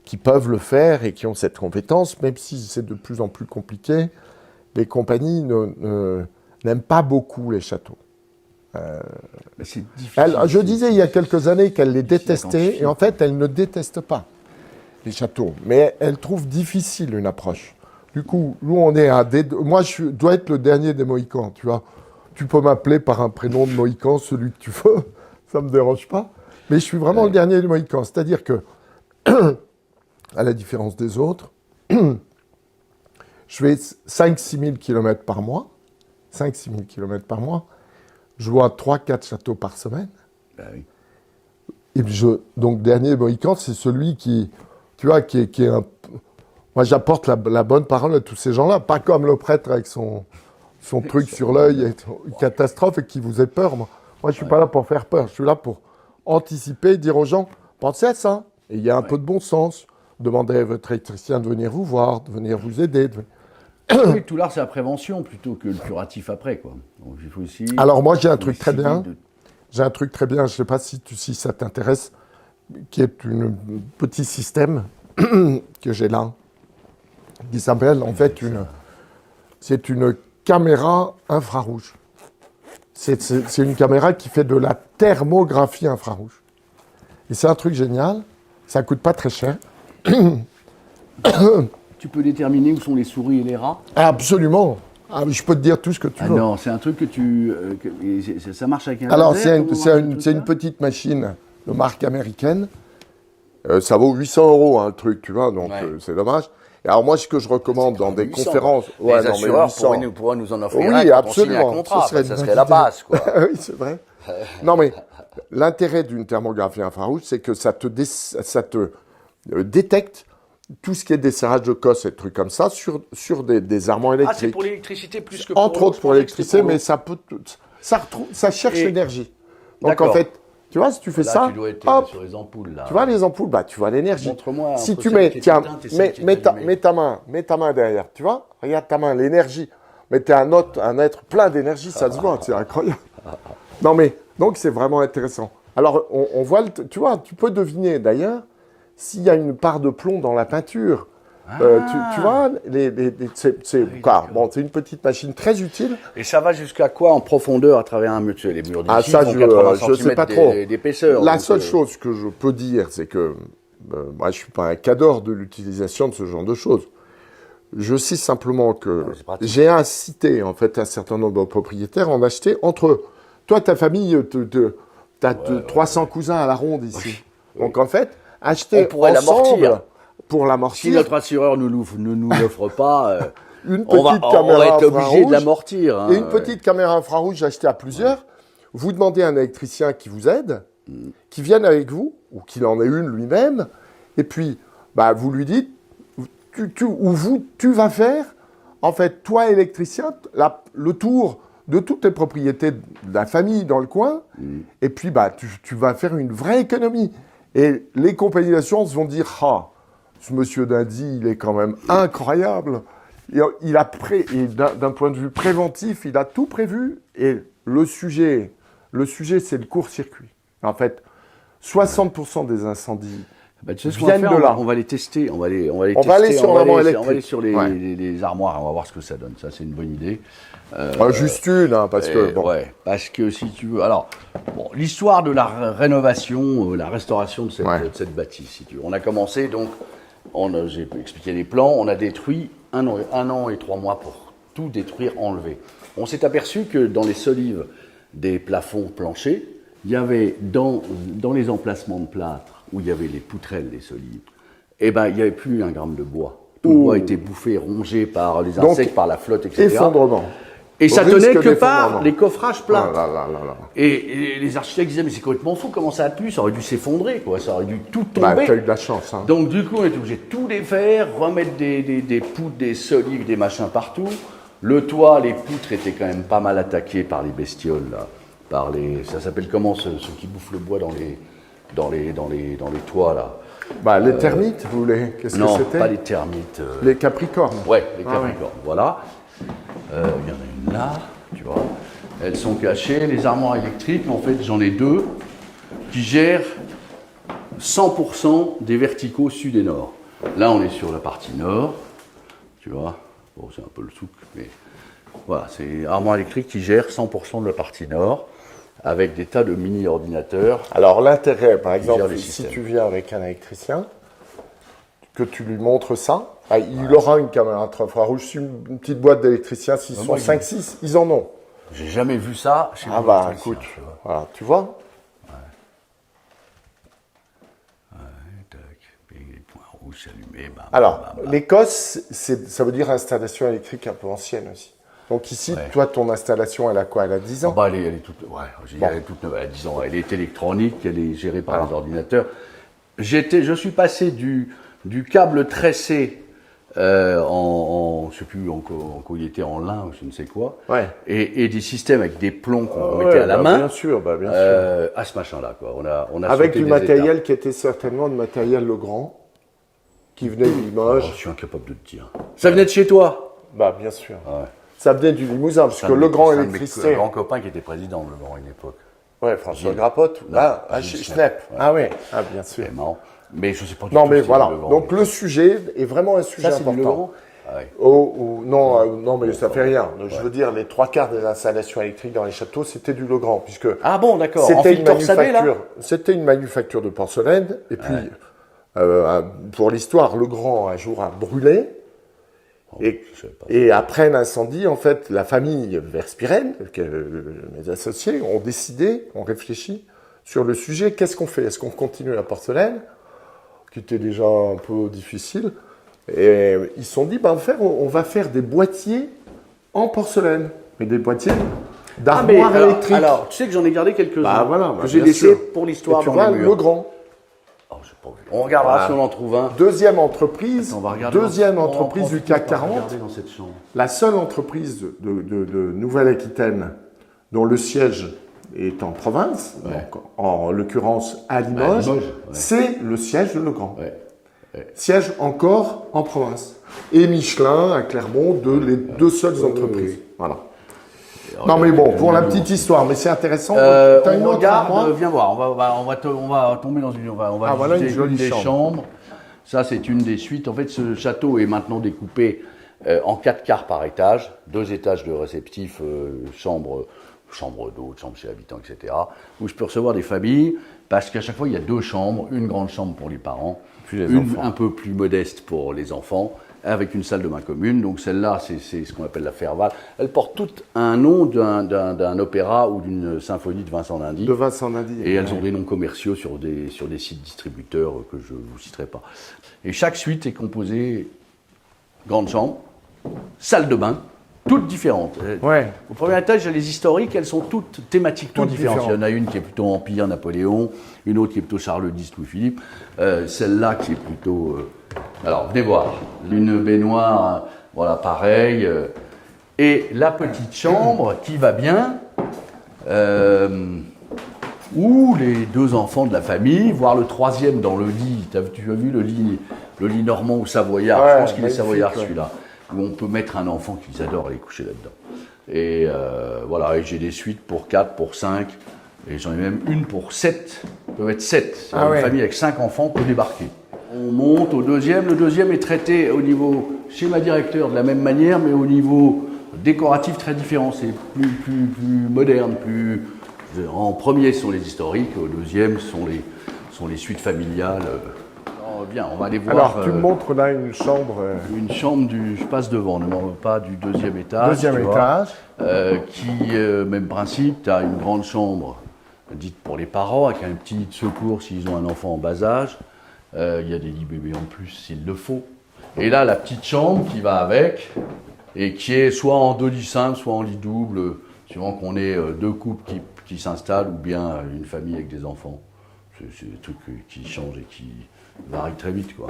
Speaker 1: qui peuvent le faire et qui ont cette compétence, même si c'est de plus en plus compliqué. Les compagnies n'aiment pas beaucoup les châteaux.
Speaker 2: C'est difficile.
Speaker 1: Je disais il y a quelques années qu'elle les détestait, et en fait, elle ne déteste pas les châteaux, mais elle trouve difficile une approche. Du coup, nous, on est à moi, je dois être le dernier des Mohicans, tu vois. Tu peux m'appeler par un prénom de Mohican, celui que tu veux, ça ne me dérange pas, mais je suis vraiment le dernier des Mohicans. C'est-à-dire que, à la différence des autres, je fais 5-6 000 km par mois, 5-6 000 km par mois, je vois 3-4 châteaux par semaine.
Speaker 2: Ben oui.
Speaker 1: Et puis donc, dernier Mohican, c'est celui qui, tu vois, qui est un... Moi, j'apporte la bonne parole à tous ces gens-là, pas comme le prêtre avec son truc sur l'œil, une catastrophe, et qui vous ait peur. Moi, je ne suis pas là pour faire peur, je suis là pour anticiper, dire aux gens, pensez à ça. Et il y a un peu de bon sens. Demandez à votre électricien de venir vous voir, de venir vous aider.
Speaker 2: Oui, tout l'art, c'est la prévention plutôt que le curatif après, quoi. Donc, il faut aussi...
Speaker 1: Alors moi, j'ai un truc très bien. J'ai un truc très bien, je ne sais pas si ça t'intéresse, qui est un petit système que j'ai là, qui s'appelle en fait c'est une caméra infrarouge. C'est une caméra qui fait de la thermographie infrarouge. Et c'est un truc génial, ça ne coûte pas très cher.
Speaker 2: tu peux déterminer où sont les souris et les rats?
Speaker 1: Absolument. Ah, je peux te dire tout ce que tu veux.
Speaker 2: Non, c'est un truc que tu... ça marche avec un
Speaker 1: Alors,
Speaker 2: laser, comment marche le truc,
Speaker 1: c'est une
Speaker 2: là
Speaker 1: petite machine de marque américaine. Ça vaut 800 € un truc, tu vois, donc c'est dommage. Et alors moi, ce que je recommande dans des
Speaker 2: 800.
Speaker 1: conférences...
Speaker 2: Les
Speaker 1: non, mais
Speaker 2: assureurs
Speaker 1: 800.
Speaker 2: pourraient nous en offrir
Speaker 1: Oui,
Speaker 2: un quand
Speaker 1: absolument.
Speaker 2: on signe un contrat.
Speaker 1: Ce serait
Speaker 2: Ça
Speaker 1: une
Speaker 2: serait
Speaker 1: bonne
Speaker 2: la
Speaker 1: idée.
Speaker 2: base, quoi.
Speaker 1: Oui, c'est vrai. Non, mais l'intérêt d'une thermographie infrarouge, c'est que ça te détecte tout ce qui est desserrage de cosse et trucs comme ça sur des armoires
Speaker 2: Ah, c'est
Speaker 1: électriques.
Speaker 2: pour l'électricité plus que pour
Speaker 1: Entre
Speaker 2: l'eau,
Speaker 1: autres
Speaker 2: je
Speaker 1: pour
Speaker 2: pensais que c'était
Speaker 1: l'électricité,
Speaker 2: pour
Speaker 1: mais
Speaker 2: l'eau.
Speaker 1: ça cherche
Speaker 2: Et-
Speaker 1: l'énergie. Donc
Speaker 2: D'accord.
Speaker 1: en fait, tu vois, si tu fais
Speaker 2: Là,
Speaker 1: ça,
Speaker 2: tu dois être
Speaker 1: hop,
Speaker 2: sur les ampoules, là.
Speaker 1: tu vois les ampoules, bah tu vois l'énergie.
Speaker 2: Montre-moi
Speaker 1: Si
Speaker 2: entre
Speaker 1: tu
Speaker 2: celle
Speaker 1: mets,
Speaker 2: qui est
Speaker 1: tiens,
Speaker 2: éteinte et celle qui est allumée.
Speaker 1: mets ta main derrière, tu vois, regarde ta main, l'énergie. Mais t'es un être plein d'énergie, ça se voit, c'est incroyable. Non mais, donc c'est vraiment intéressant. Alors, on voit, tu vois, tu peux deviner d'ailleurs s'il y a une part de plomb dans la peinture. Tu vois, c'est une petite machine très utile.
Speaker 2: Et ça va jusqu'à quoi en profondeur à travers un mur? Les murs d'ici
Speaker 1: Ah, ça,
Speaker 2: font
Speaker 1: je
Speaker 2: 80
Speaker 1: sais
Speaker 2: centimètres
Speaker 1: pas trop.
Speaker 2: d'épaisseur.
Speaker 1: La
Speaker 2: donc,
Speaker 1: seule chose que je peux dire, c'est que moi, je suis pas un cadre de l'utilisation de ce genre de choses. Je sais simplement que
Speaker 2: c'est pratique.
Speaker 1: j'ai incité en fait un certain nombre de propriétaires à en acheter entre eux. Toi, ta famille, t'as 300 cousins à la ronde ici. Donc en fait, acheter
Speaker 2: On pourrait
Speaker 1: ensemble
Speaker 2: l'amortir.
Speaker 1: pour
Speaker 2: Si
Speaker 1: l'amortir.
Speaker 2: notre assureur ne nous l'offre pas,
Speaker 1: Une
Speaker 2: on va
Speaker 1: petite caméra
Speaker 2: être obligé
Speaker 1: infrarouge
Speaker 2: de l'amortir. Hein,
Speaker 1: et une petite caméra infrarouge achetée à plusieurs. Vous demandez à un électricien qui vous aide, qui vienne avec vous, ou qu'il en ait une lui-même, et puis bah, vous lui dites, tu vas faire, en fait, toi électricien, le tour de toutes les propriétés de la famille dans le coin, et puis bah, tu vas faire une vraie économie. Et les compagnies d'assurance vont dire, ah, ce monsieur Dindy, il est quand même incroyable. Il a et d'un point de vue préventif, il a tout prévu. Et le sujet, c'est le court-circuit. En fait, 60% des incendies
Speaker 2: bah, tu sais ce qu'on va
Speaker 1: viennent
Speaker 2: faire,
Speaker 1: de là.
Speaker 2: on va les tester. On va aller
Speaker 1: sur l'armoire électrique.
Speaker 2: On va aller sur
Speaker 1: Ouais.
Speaker 2: les armoires. On va voir ce que ça donne. Ça, c'est une bonne idée.
Speaker 1: Juste une, hein, parce que bon.
Speaker 2: Ouais, parce que si tu veux. Alors, bon, l'histoire de la rénovation, la restauration de cette bâtisse, si tu veux. On a commencé, donc, j'ai expliqué les plans, on a détruit un an et 3 mois pour tout détruire, enlever. On s'est aperçu que dans les solives des plafonds planchers, il y avait dans les emplacements de plâtre où il y avait les poutrelles des solives, eh ben, il n'y avait plus un gramme de bois. Tout le bois était bouffé, rongé par les insectes, par la flotte, etc.
Speaker 1: Effondrement.
Speaker 2: Et ça
Speaker 1: Au risque
Speaker 2: tenait que par
Speaker 1: d'effondrement.
Speaker 2: les coffrages plats.
Speaker 1: Ah là là là là.
Speaker 2: Et les architectes disaient, mais c'est complètement fou, comment ça a tenu? Ça aurait dû s'effondrer, quoi. Ça aurait dû tout
Speaker 1: Bah,
Speaker 2: tomber.
Speaker 1: t'as eu de la chance. Hein.
Speaker 2: Donc, du coup, on était obligé de tout défaire, remettre des poutres, des solives, des machins partout. Le toit, les poutres étaient quand même pas mal attaquées par les bestioles, là. Ça s'appelle comment, ceux qui bouffent le bois dans les toits, là?
Speaker 1: Bah, les termites, vous voulez? Qu'est-ce que
Speaker 2: Non,
Speaker 1: c'était?
Speaker 2: pas les termites.
Speaker 1: Les capricornes.
Speaker 2: Ouais, les
Speaker 1: Ah
Speaker 2: capricornes, voilà. Il y en a une là, tu vois. Elles sont cachées. Les armoires électriques, en fait, j'en ai 2 qui gèrent 100% des verticaux sud et nord. Là, on est sur la partie nord, tu vois. Bon, c'est un peu le souk, mais voilà, c'est armoire électrique qui gère 100% de la partie nord, avec des tas de mini-ordinateurs.
Speaker 1: Alors l'intérêt, par
Speaker 2: gère
Speaker 1: exemple,
Speaker 2: les
Speaker 1: si
Speaker 2: systèmes.
Speaker 1: tu viens avec un électricien, que tu lui montres ça, il aura une caméra infrarouge sur une petite boîte d'électriciens, s'ils sont
Speaker 2: moi,
Speaker 1: 5-6, ils en ont.
Speaker 2: J'ai jamais vu ça chez
Speaker 1: Ah
Speaker 2: les
Speaker 1: bah
Speaker 2: électriciens,
Speaker 1: écoute,
Speaker 2: tu vois.
Speaker 1: voilà, tu vois.
Speaker 2: Tac, et les points rouges s'allumer. Bam,
Speaker 1: Alors,
Speaker 2: bam, bam.
Speaker 1: l'Écosse, ça veut dire installation électrique un peu ancienne aussi. Donc ici,
Speaker 2: Ouais.
Speaker 1: toi, ton installation, elle a quoi? Elle a 10 ans?
Speaker 2: Bah, elle est toute, ouais, elle est toute neuve, elle a 10 ans. Elle est électronique, elle est gérée par les ordinateurs. Je suis passé du câble tressé je sais plus, en il était en lin ou je ne sais quoi,
Speaker 1: Ouais.
Speaker 2: et des systèmes avec des plombs qu'on
Speaker 1: Ouais,
Speaker 2: mettait à la
Speaker 1: bah,
Speaker 2: main,
Speaker 1: Bien sûr, bien sûr.
Speaker 2: à ce machin-là, quoi. On a
Speaker 1: Avec
Speaker 2: sauté
Speaker 1: du
Speaker 2: des
Speaker 1: matériel
Speaker 2: étapes.
Speaker 1: qui était certainement du matériel Legrand, qui venait de
Speaker 2: Oh,
Speaker 1: Limoges.
Speaker 2: je suis incapable de te dire. Ça venait de chez toi?
Speaker 1: Bah, bien sûr.
Speaker 2: Ouais.
Speaker 1: Ça venait du Limousin, parce que
Speaker 2: C'est
Speaker 1: Legrand
Speaker 2: un de mes
Speaker 1: Électricité.
Speaker 2: grands copains qui était président de Legrand à une époque.
Speaker 1: Ouais, François
Speaker 2: Gilles.
Speaker 1: Grapotte.
Speaker 2: Non,
Speaker 1: Gilles
Speaker 2: Gilles
Speaker 1: Schnepp.
Speaker 2: Schnepp, ouais.
Speaker 1: Ah oui, ah, bien sûr.
Speaker 2: C'est marrant. Mais je sais pas du
Speaker 1: Non,
Speaker 2: tout
Speaker 1: mais
Speaker 2: si c'est
Speaker 1: voilà.
Speaker 2: du Legrand.
Speaker 1: Donc le sujet est vraiment un sujet
Speaker 2: Ça, c'est du
Speaker 1: important.
Speaker 2: Legrand? Ah ouais.
Speaker 1: Non, mais ça fait rien. Je veux dire, les 3/4 des installations électriques dans les châteaux, c'était du Legrand, puisque
Speaker 2: Ah bon, d'accord. En
Speaker 1: c'était une
Speaker 2: filtre salé, là?
Speaker 1: manufacture. C'était une manufacture de porcelaine. Et puis, pour l'histoire, Legrand un jour a brûlé. Et après l'incendie, en fait, la famille Verspiren, mes associés, ont décidé, ont réfléchi sur le sujet. Qu'est-ce qu'on fait? Est-ce qu'on continue la porcelaine, qui était déjà un peu difficile? Et ils se sont dit, on va faire des boîtiers en porcelaine, mais des boîtiers d'armoire électrique.
Speaker 2: Alors, tu sais que j'en ai gardé quelques-uns que j'ai
Speaker 1: bien
Speaker 2: laissés
Speaker 1: sûr.
Speaker 2: pour l'histoire
Speaker 1: Et tu
Speaker 2: dans
Speaker 1: vois,
Speaker 2: les murs.
Speaker 1: le grand.
Speaker 2: Oh, j'ai pas vu. On regardera si on en trouve un.
Speaker 1: Deuxième entreprise,
Speaker 2: Attends, on va regarder
Speaker 1: entreprise du CAC 40.
Speaker 2: Regarder dans cette chambre.
Speaker 1: La seule entreprise de Nouvelle-Aquitaine dont le siège est en province, donc en l'occurrence à Limoges, c'est le siège de Legrand. Siège encore en province. Et Michelin à Clermont, les deux seules entreprises. Voilà. Non mais bon, pour la petite histoire, mais c'est intéressant.
Speaker 2: On regarde, viens voir, on va tomber dans une, on va
Speaker 1: voilà
Speaker 2: visiter
Speaker 1: une jolie
Speaker 2: des chambres. Ça c'est une des suites. En fait, ce château est maintenant découpé en 4 quarts par étage, 2 étages de réceptifs, chambre d'hôtes, chambre chez habitants, etc. Où je peux recevoir des familles, parce qu'à chaque fois il y a 2 chambres, une grande chambre pour les parents, une un peu plus modeste pour les enfants, avec une salle de bain commune. Donc celle-là, c'est ce qu'on appelle la Ferval. Elle porte toutes un nom d'un opéra ou d'une symphonie de Vincent d'Indy.
Speaker 1: De Vincent d'Indy.
Speaker 2: Et elles ont des noms commerciaux sur des sites distributeurs que je ne vous citerai pas. Et chaque suite est composée grande chambre, salle de bain, toutes différentes. Au premier étage, il y a les historiques, elles sont toutes thématiquement différentes. Il y en a une qui est plutôt Empire, Napoléon, une autre qui est plutôt Charles X, Louis-Philippe, celle-là qui est plutôt... Alors, venez voir, une baignoire, voilà, pareil. Et la petite chambre qui va bien, où les 2 enfants de la famille, voire le 3e dans le lit. Tu as vu le lit normand ou savoyard, je pense qu'il est savoyard celui-là, où on peut mettre un enfant qu'ils adorent aller coucher là-dedans. Et voilà, et j'ai des suites pour 4, pour 5, et j'en ai même une pour 7, peuvent être 7. Une famille avec 5 enfants peut débarquer. On monte au 2e, le 2e est traité au niveau schéma directeur de la même manière, mais au niveau décoratif très différent, c'est plus moderne, en premier sont les historiques, au 2e sont les suites familiales. Bien, on va aller voir.
Speaker 1: Alors, tu me montres là une chambre.
Speaker 2: Une chambre je passe devant, ne m'en veux pas, du 2e étage.
Speaker 1: 2e étage.
Speaker 2: Même principe, tu as une grande chambre dite pour les parents, avec un petit secours s'ils ont un enfant en bas âge. Il y a des lits bébés en plus s'il le faut. Et là, la petite chambre qui va avec, et qui est soit en 2 lits simples, soit en lit double, suivant qu'on ait 2 couples qui s'installent, ou bien une famille avec des enfants. C'est des trucs qui changent et qui varient très vite, quoi.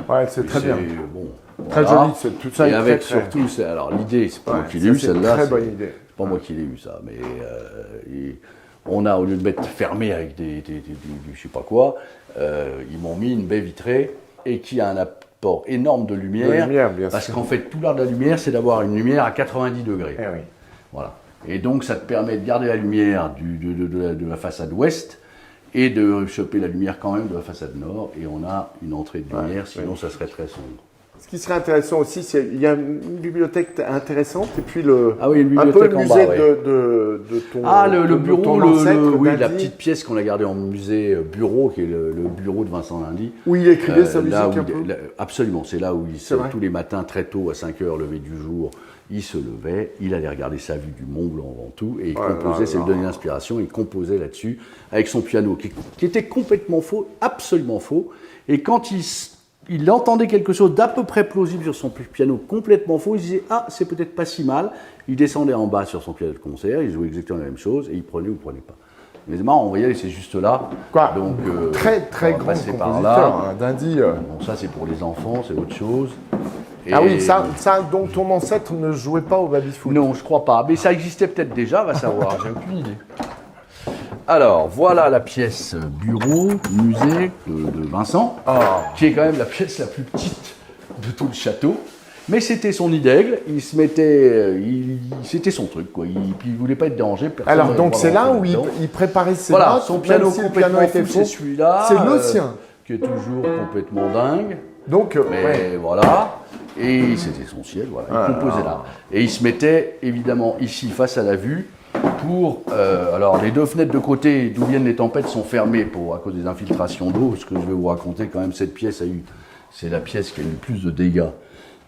Speaker 1: Ouais, c'est très bien.
Speaker 2: Bon,
Speaker 1: très
Speaker 2: voilà.
Speaker 1: joli, tout ça.
Speaker 2: Et avec surtout, alors l'idée, c'est pas moi qui l'ai eu, celle-là.
Speaker 1: Très bonne idée.
Speaker 2: C'est pas moi qui l'ai eu, ça, mais on a, au lieu de mettre fermé avec des je sais pas quoi, ils m'ont mis une baie vitrée et qui a un apport énorme de lumière. Parce qu'en fait, tout l'art de la lumière, c'est d'avoir une lumière à 90 degrés.
Speaker 1: Eh oui.
Speaker 2: Voilà. Et donc, ça te permet de garder la lumière de la façade ouest et de choper la lumière quand même de la façade nord. Et on a une entrée de lumière, sinon ça serait très sombre.
Speaker 1: Ce qui serait intéressant aussi, c'est qu'il y a une bibliothèque intéressante et puis
Speaker 2: un
Speaker 1: peu le musée
Speaker 2: bas,
Speaker 1: de ton
Speaker 2: le bureau,
Speaker 1: ton ancêtre,
Speaker 2: oui, la petite pièce qu'on a gardée en musée bureau, qui est le bureau de Vincent d'Indy.
Speaker 1: Où il écrivait sa musique un peu.
Speaker 2: Absolument, c'est là où tous les matins, très tôt, à 5h, lever du jour, il se levait, il allait regarder sa vue du Mont Blanc avant tout, et il composait, ça lui donnait l'inspiration, il composait là-dessus, avec son piano, qui était complètement faux, absolument faux, et quand il entendait quelque chose d'à peu près plausible sur son piano complètement faux, il disait « Ah, c'est peut-être pas si mal ». Il descendait en bas sur son piano de concert, il jouait exactement la même chose, et il prenait ou il prenait pas. Mais c'est marrant, vous voyez, c'est juste là.
Speaker 1: Quoi,
Speaker 2: donc,
Speaker 1: très grand compositeur, d'Indy.
Speaker 2: Bon, ça, c'est pour les enfants, c'est autre chose. Et
Speaker 1: ah oui, ça, donc ton ancêtre ne jouait pas au baby-foot.
Speaker 2: Non, je crois pas. Mais ça existait peut-être déjà, va savoir, j'ai aucune idée. Alors, voilà la pièce bureau, musée de Vincent, qui est quand même la pièce la plus petite de tout le château. Mais c'était son nid d'aigle, c'était son truc, quoi. Puis il voulait pas être dérangé.
Speaker 1: Alors, donc c'est là où il préparait ses notes,
Speaker 2: son piano
Speaker 1: si
Speaker 2: complètement
Speaker 1: était
Speaker 2: fou, c'est celui-là.
Speaker 1: C'est le sien.
Speaker 2: Qui est toujours complètement dingue.
Speaker 1: Donc,
Speaker 2: mais voilà. Et c'était son ciel, voilà. Il composait là. Et il se mettait, évidemment, ici, face à la vue, pour... alors, les 2 fenêtres de côté d'où viennent les tempêtes sont fermées à cause des infiltrations d'eau. Ce que je vais vous raconter, quand même, cette pièce a eu c'est la pièce qui a eu le plus de dégâts.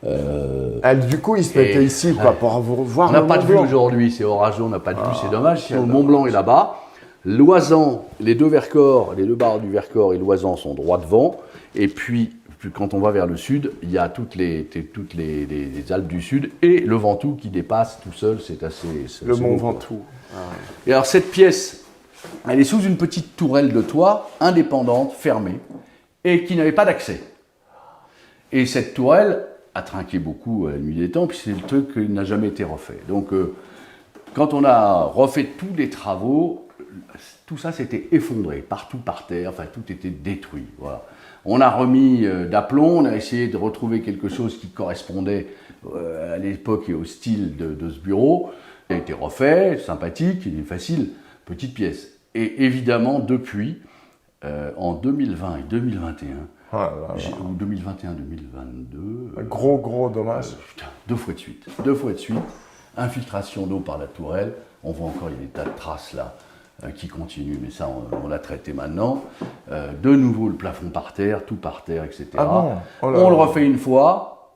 Speaker 1: Du coup, il se mettait ici quoi, pour voir
Speaker 2: on n'a
Speaker 1: le
Speaker 2: pas
Speaker 1: Mont
Speaker 2: de vue
Speaker 1: Blanc.
Speaker 2: aujourd'hui, c'est orageux, on n'a pas de vue, c'est dommage. Sinon, le Mont Blanc est là-bas. L'Oisan, les deux Vercors, les deux barres du Vercors et l'Oisan sont droit devant. Et puis, quand on va vers le sud, il y a toutes les Alpes du Sud et le Ventoux qui dépasse tout seul. C'est assez.
Speaker 1: Le Mont
Speaker 2: beau,
Speaker 1: Ventoux.
Speaker 2: Et alors, cette pièce, elle est sous une petite tourelle de toit, indépendante, fermée, et qui n'avait pas d'accès. Et cette tourelle a trinqué beaucoup à la nuit des temps, puis c'est le truc qui n'a jamais été refait. Donc, quand on a refait tous les travaux, tout ça s'était effondré, partout par terre, enfin tout était détruit. Voilà. On a remis d'aplomb, on a essayé de retrouver quelque chose qui correspondait à l'époque et au style de ce bureau. Il a été refait, sympathique, il est facile, petite pièce. Et évidemment, depuis, en 2020 et 2021, ou 2021-2022...
Speaker 1: Gros dommage.
Speaker 2: Putain, 2 fois de suite, infiltration d'eau par la tourelle, on voit encore, il y a des tas de traces là, qui continue, mais ça on l'a traité maintenant. De nouveau le plafond par terre, tout par terre, etc.
Speaker 1: Ah bon
Speaker 2: On le refait une fois,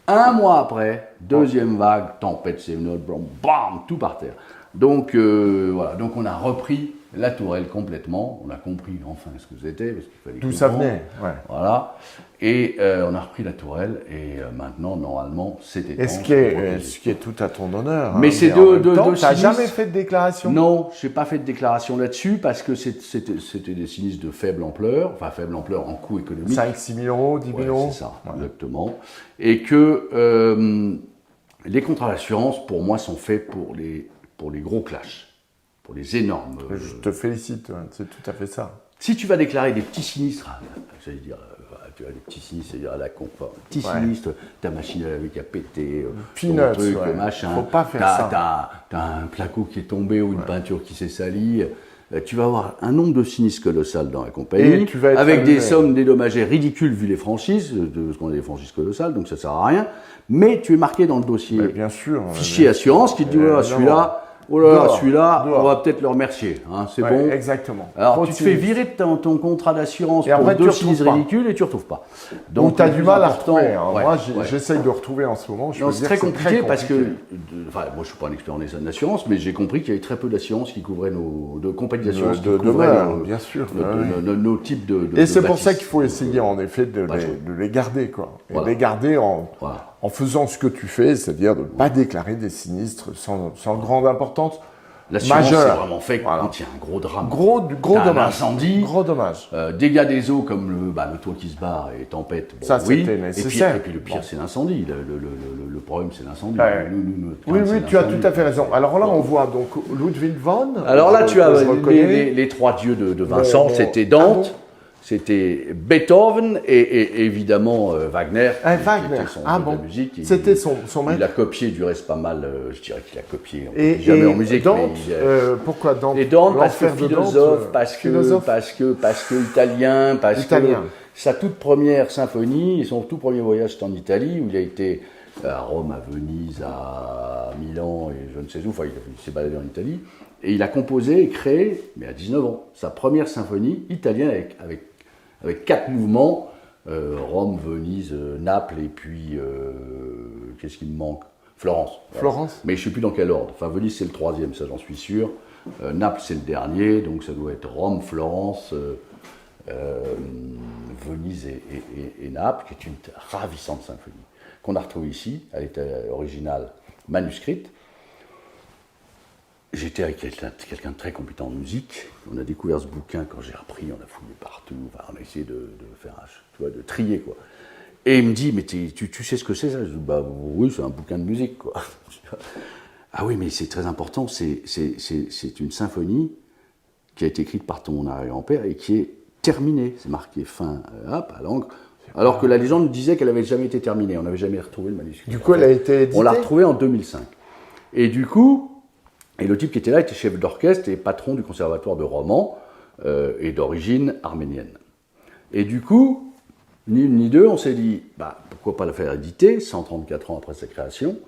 Speaker 2: un mois après, deuxième vague, tempête, c'est une autre, bam, tout par terre. Donc voilà, donc on a repris la tourelle complètement, on a compris enfin ce que c'était, parce qu'il fallait
Speaker 1: D'où ça venait, ouais.
Speaker 2: Voilà, et on a repris la tourelle, et maintenant, normalement, c'est étanche.
Speaker 1: Ce qui est tout à ton honneur.
Speaker 2: Mais c'est deux
Speaker 1: t'as
Speaker 2: sinistres.
Speaker 1: jamais fait de déclaration?
Speaker 2: Non, je n'ai pas fait de déclaration là-dessus, parce que c'était des sinistres de faible ampleur, enfin faible ampleur en coût économique.
Speaker 1: 5-6 000 euros, 10 000 euros?
Speaker 2: C'est ça, exactement. Et que les contrats d'assurance, pour moi, sont faits pour les gros clashs. Pour les énormes.
Speaker 1: Je te félicite, c'est tout à fait ça.
Speaker 2: Si tu vas déclarer des petits sinistres, j'allais dire, tu as des petits sinistres, c'est-à-dire à la con, petits sinistres, ta machine à laver qui a pété,
Speaker 1: Peanuts,
Speaker 2: ton truc, machin,
Speaker 1: faut pas faire ça.
Speaker 2: T'as un placo qui est tombé ou une peinture qui s'est salie. Tu vas avoir un nombre de sinistres colossal dans la compagnie, avec des sommes dédommagées ridicules vu les franchises, parce qu'on a des franchises colossales, donc ça sert à rien. Mais tu es marqué dans le dossier
Speaker 1: bien sûr,
Speaker 2: fichier assurance qui te dit voilà, celui-là. Oh là là, celui-là, on va peut-être le remercier. Hein, c'est bon.
Speaker 1: Exactement.
Speaker 2: Alors, tu te fais virer de ton contrat d'assurance pour 2 sinistres ridicules et tu ne retrouves pas.
Speaker 1: Donc, tu as du mal à retrouver.
Speaker 2: Ouais,
Speaker 1: moi, j'essaye de retrouver en ce moment.
Speaker 2: C'est très compliqué parce que, moi, je ne suis pas un expert en assurance, mais j'ai compris qu'il y avait très peu d'assurances qui couvraient nos compagnies d'assurance qui couvraient
Speaker 1: bien sûr,
Speaker 2: nos types de.
Speaker 1: Et c'est pour ça qu'il faut essayer, en effet, de les garder, quoi. Et les garder en faisant ce que tu fais, c'est-à-dire de ne pas déclarer des sinistres sans grande importance.
Speaker 2: L'assurance, c'est vraiment fait quand il y a un gros drame.
Speaker 1: Gros dommage.
Speaker 2: Un incendie.
Speaker 1: Gros dommage.
Speaker 2: Dégâts des eaux comme le toit qui se barre et tempête. Bon,
Speaker 1: ça, c'était nécessaire.
Speaker 2: Et puis le pire, c'est l'incendie. Le problème, c'est l'incendie.
Speaker 1: Oui, tu as tout à fait raison. Alors là, on voit donc Ludwig van.
Speaker 2: Alors là, tu as les 3 dieux de Vincent. C'était Dante. C'était Beethoven et évidemment Wagner.
Speaker 1: Wagner,
Speaker 2: la musique.
Speaker 1: C'était son maître.
Speaker 2: Il a copié du reste pas mal, je dirais qu'il a copié.
Speaker 1: Jamais
Speaker 2: en musique.
Speaker 1: Dante, pourquoi Dante?
Speaker 2: Et Dante, parce que philosophe, parce que italien, parce que sa toute première symphonie et son tout premier voyage c'était en Italie, où il a été à Rome, à Venise, à Milan et je ne sais où, enfin il s'est baladé en Italie. Et il a composé et créé, mais à 19 ans, sa première symphonie italienne avec 4 mouvements, Rome, Venise, Naples et puis, qu'est-ce qui me manque? Florence.
Speaker 1: Florence.
Speaker 2: Mais je ne sais plus dans quel ordre. Enfin, Venise, c'est le 3e, ça j'en suis sûr. Naples, c'est le dernier, donc ça doit être Rome, Florence, Venise et Naples, qui est une ravissante symphonie, qu'on a retrouvée ici, elle était originale, manuscrite. J'étais avec quelqu'un de très compétent en musique. On a découvert ce bouquin quand j'ai repris, on a fouillé partout. Enfin, on a essayé de faire, de trier, quoi. Et il me dit, mais tu sais ce que c'est ça? Je dis, bah oui, c'est un bouquin de musique, quoi. Ah oui, mais c'est très important. C'est une symphonie qui a été écrite par ton arrière-grand-père et qui est terminée. C'est marqué fin, à l'encre. Alors que la légende disait qu'elle n'avait jamais été terminée. On n'avait jamais retrouvé le manuscrit.
Speaker 1: Du coup, elle a été éditée?
Speaker 2: On l'a retrouvée en 2005. Et du coup. Et le type qui était là était chef d'orchestre et patron du conservatoire de Romans et d'origine arménienne. Et du coup, ni une ni deux, on s'est dit, pourquoi pas la faire éditer, 134 ans après sa création,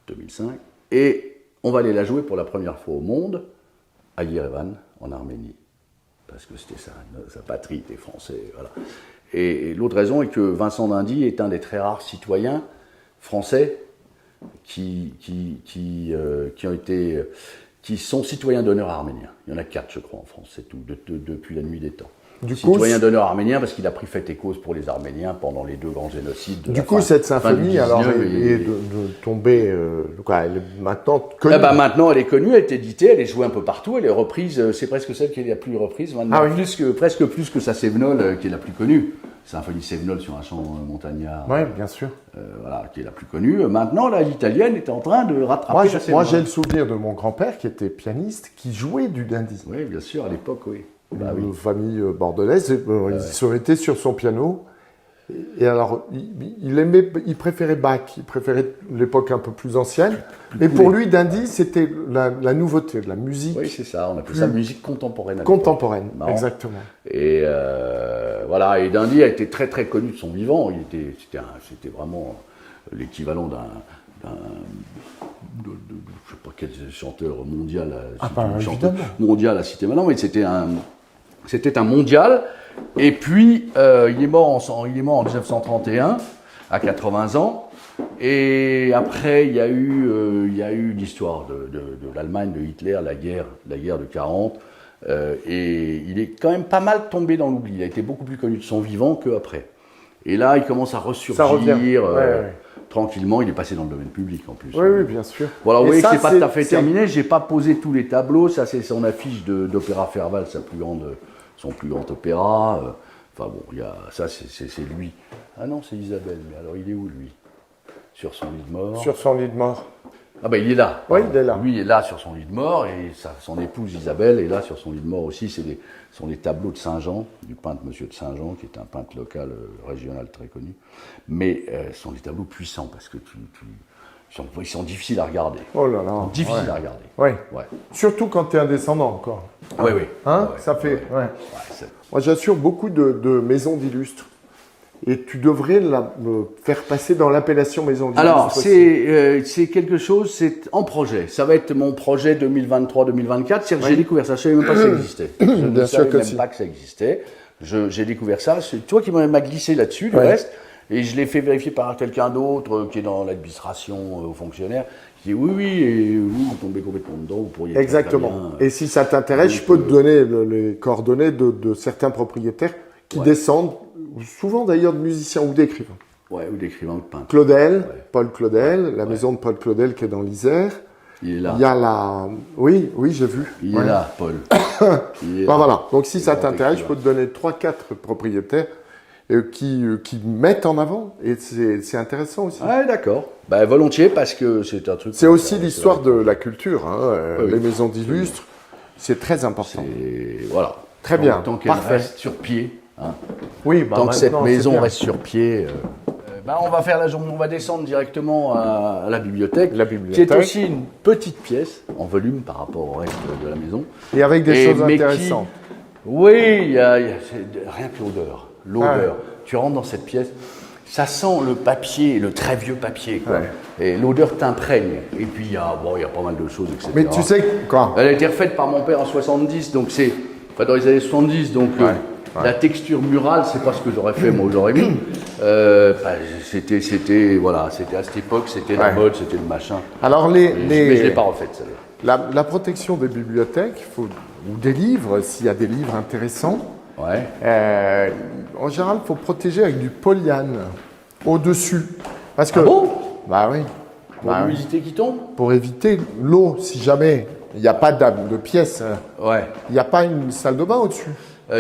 Speaker 2: 2005, et on va aller la jouer pour la première fois au monde, à Yerevan, en Arménie. Parce que c'était sa patrie, il était français, voilà. Et l'autre raison est que Vincent d'Indy est un des très rares citoyens français qui sont citoyens d'honneur arméniens. Il y en a 4, je crois, en France, c'est tout, depuis la nuit des temps. Citoyen d'honneur arménien parce qu'il a pris fait et cause pour les Arméniens pendant les 2 grands génocides.
Speaker 1: Du coup, cette symphonie, alors, est de tomber, elle est maintenant connue.
Speaker 2: Maintenant, elle est connue, elle est éditée, elle est jouée un peu partout, elle est reprise, c'est presque celle qui est la plus reprise maintenant, presque plus que sa Sévenol, qui est la plus connue. Symphonie Sévenol sur un chant montagnard.
Speaker 1: Oui, bien sûr.
Speaker 2: Qui est la plus connue. Maintenant, l'italienne est en train de rattraper sa Sévenol.
Speaker 1: Moi, j'ai le souvenir de mon grand-père qui était pianiste, qui jouait du d'Indy.
Speaker 2: Oui, bien sûr, à l'époque, oui.
Speaker 1: Une famille bordelaise, ils se mettaient sur son piano. Et alors, il préférait Bach, il préférait l'époque un peu plus ancienne. Et pour lui, d'Indy, c'était la nouveauté, la musique.
Speaker 2: Oui, c'est ça, on appelle ça musique contemporaine.
Speaker 1: Contemporaine, exactement.
Speaker 2: Et voilà, et d'Indy a été très très connu de son vivant. C'était vraiment l'équivalent d'un je sais pas quel chanteur mondial, mondial à citer maintenant, mais c'était un mondial. Et puis il est mort en 1931 à 80 ans. Et après il y a eu l'histoire de l'Allemagne, de Hitler, la guerre de 40. Et il est quand même pas mal tombé dans l'oubli. Il a été beaucoup plus connu de son vivant qu'après. Et là, il commence à ressurgir. Tranquillement, il est passé dans le domaine public en plus.
Speaker 1: Oui, bien sûr.
Speaker 2: Voilà, vous voyez que c'est pas tout à fait terminé. J'ai pas posé tous les tableaux. Ça, c'est son affiche d'Opéra Ferval, son plus grand opéra. Enfin bon, ça, c'est lui. Ah non, c'est Isabelle. Mais alors, il est où lui? Sur son lit de mort.
Speaker 1: Sur son lit de mort.
Speaker 2: Ah ben, il est là.
Speaker 1: Oui, il est là.
Speaker 2: Lui est là sur son lit de mort et son épouse Isabelle est là sur son lit de mort aussi. Ce sont des tableaux de Saint-Jean, du peintre Monsieur de Saint-Jean, qui est un peintre local, régional très connu. Mais ce sont des tableaux puissants parce que ils sont difficiles à regarder.
Speaker 1: Oh là là.
Speaker 2: Difficiles à regarder.
Speaker 1: Oui. Ouais. Surtout quand tu es un descendant encore.
Speaker 2: Oui.
Speaker 1: Hein, ça fait. Ouais. Moi, j'assure beaucoup de maisons d'illustres. Et tu devrais faire passer dans l'appellation maison d'illustres.
Speaker 2: Alors, c'est quelque chose, c'est en projet. Ça va être mon projet 2023-2024. C'est que j'ai découvert ça. Je ne savais même pas que ça existait. Je ne savais même pas que ça existait. J'ai découvert ça. C'est toi qui m'as glissé là-dessus, le reste. Et je l'ai fait vérifier par quelqu'un d'autre qui est dans l'administration, aux fonctionnaires. Qui dit oui, et vous tombez complètement dedans, vous pourriez.
Speaker 1: Exactement. Et si ça t'intéresse, je peux te donner les coordonnées de certains propriétaires qui descendent, souvent d'ailleurs de musiciens ou d'écrivains.
Speaker 2: Oui, ou d'écrivains ou de peintres.
Speaker 1: Claudel, Paul Claudel, la maison de Paul Claudel qui est dans l'Isère.
Speaker 2: Il est là.
Speaker 1: Il y a Oui, j'ai vu.
Speaker 2: Il est là, Paul.
Speaker 1: Voilà. Donc si ça t'intéresse, je peux te donner 3-4 propriétaires qui mettent en avant. Et c'est intéressant aussi.
Speaker 2: Ah, d'accord. Volontiers, parce que c'est un truc...
Speaker 1: C'est aussi l'histoire de la culture. Les maisons d'illustres, c'est très important.
Speaker 2: Voilà.
Speaker 1: Très bien.
Speaker 2: Tant qu'elle reste sur pied. Hein.
Speaker 1: Oui,
Speaker 2: tant que cette maison reste sur pied... on va descendre directement à la bibliothèque, qui est aussi une petite pièce en volume par rapport au reste de la maison.
Speaker 1: Et avec des choses intéressantes.
Speaker 2: Oui, il y a rien que l'odeur. L'odeur. Tu rentres dans cette pièce, ça sent le papier, le très vieux papier, quoi. Et l'odeur t'imprègne. Et puis il y a pas mal de choses, etc.
Speaker 1: Mais tu sais quoi? Elle
Speaker 2: a été refaite par mon père en 70, donc dans les années 70, donc. La texture murale, c'est pas ce que j'aurais fait, moi, j'aurais mis. C'était à cette époque, c'était la mode, c'était le machin.
Speaker 1: Alors,
Speaker 2: mais je l'ai pas refaite, celle-là.
Speaker 1: La protection des bibliothèques, ou des livres, s'il y a des livres intéressants, en général, il faut protéger avec du polyane au-dessus. Parce que,
Speaker 2: Bah oui. Pour l'humidité qui tombe?
Speaker 1: Pour éviter l'eau, si jamais il n'y a pas de pièce. Il n'y a pas une salle de bain au-dessus.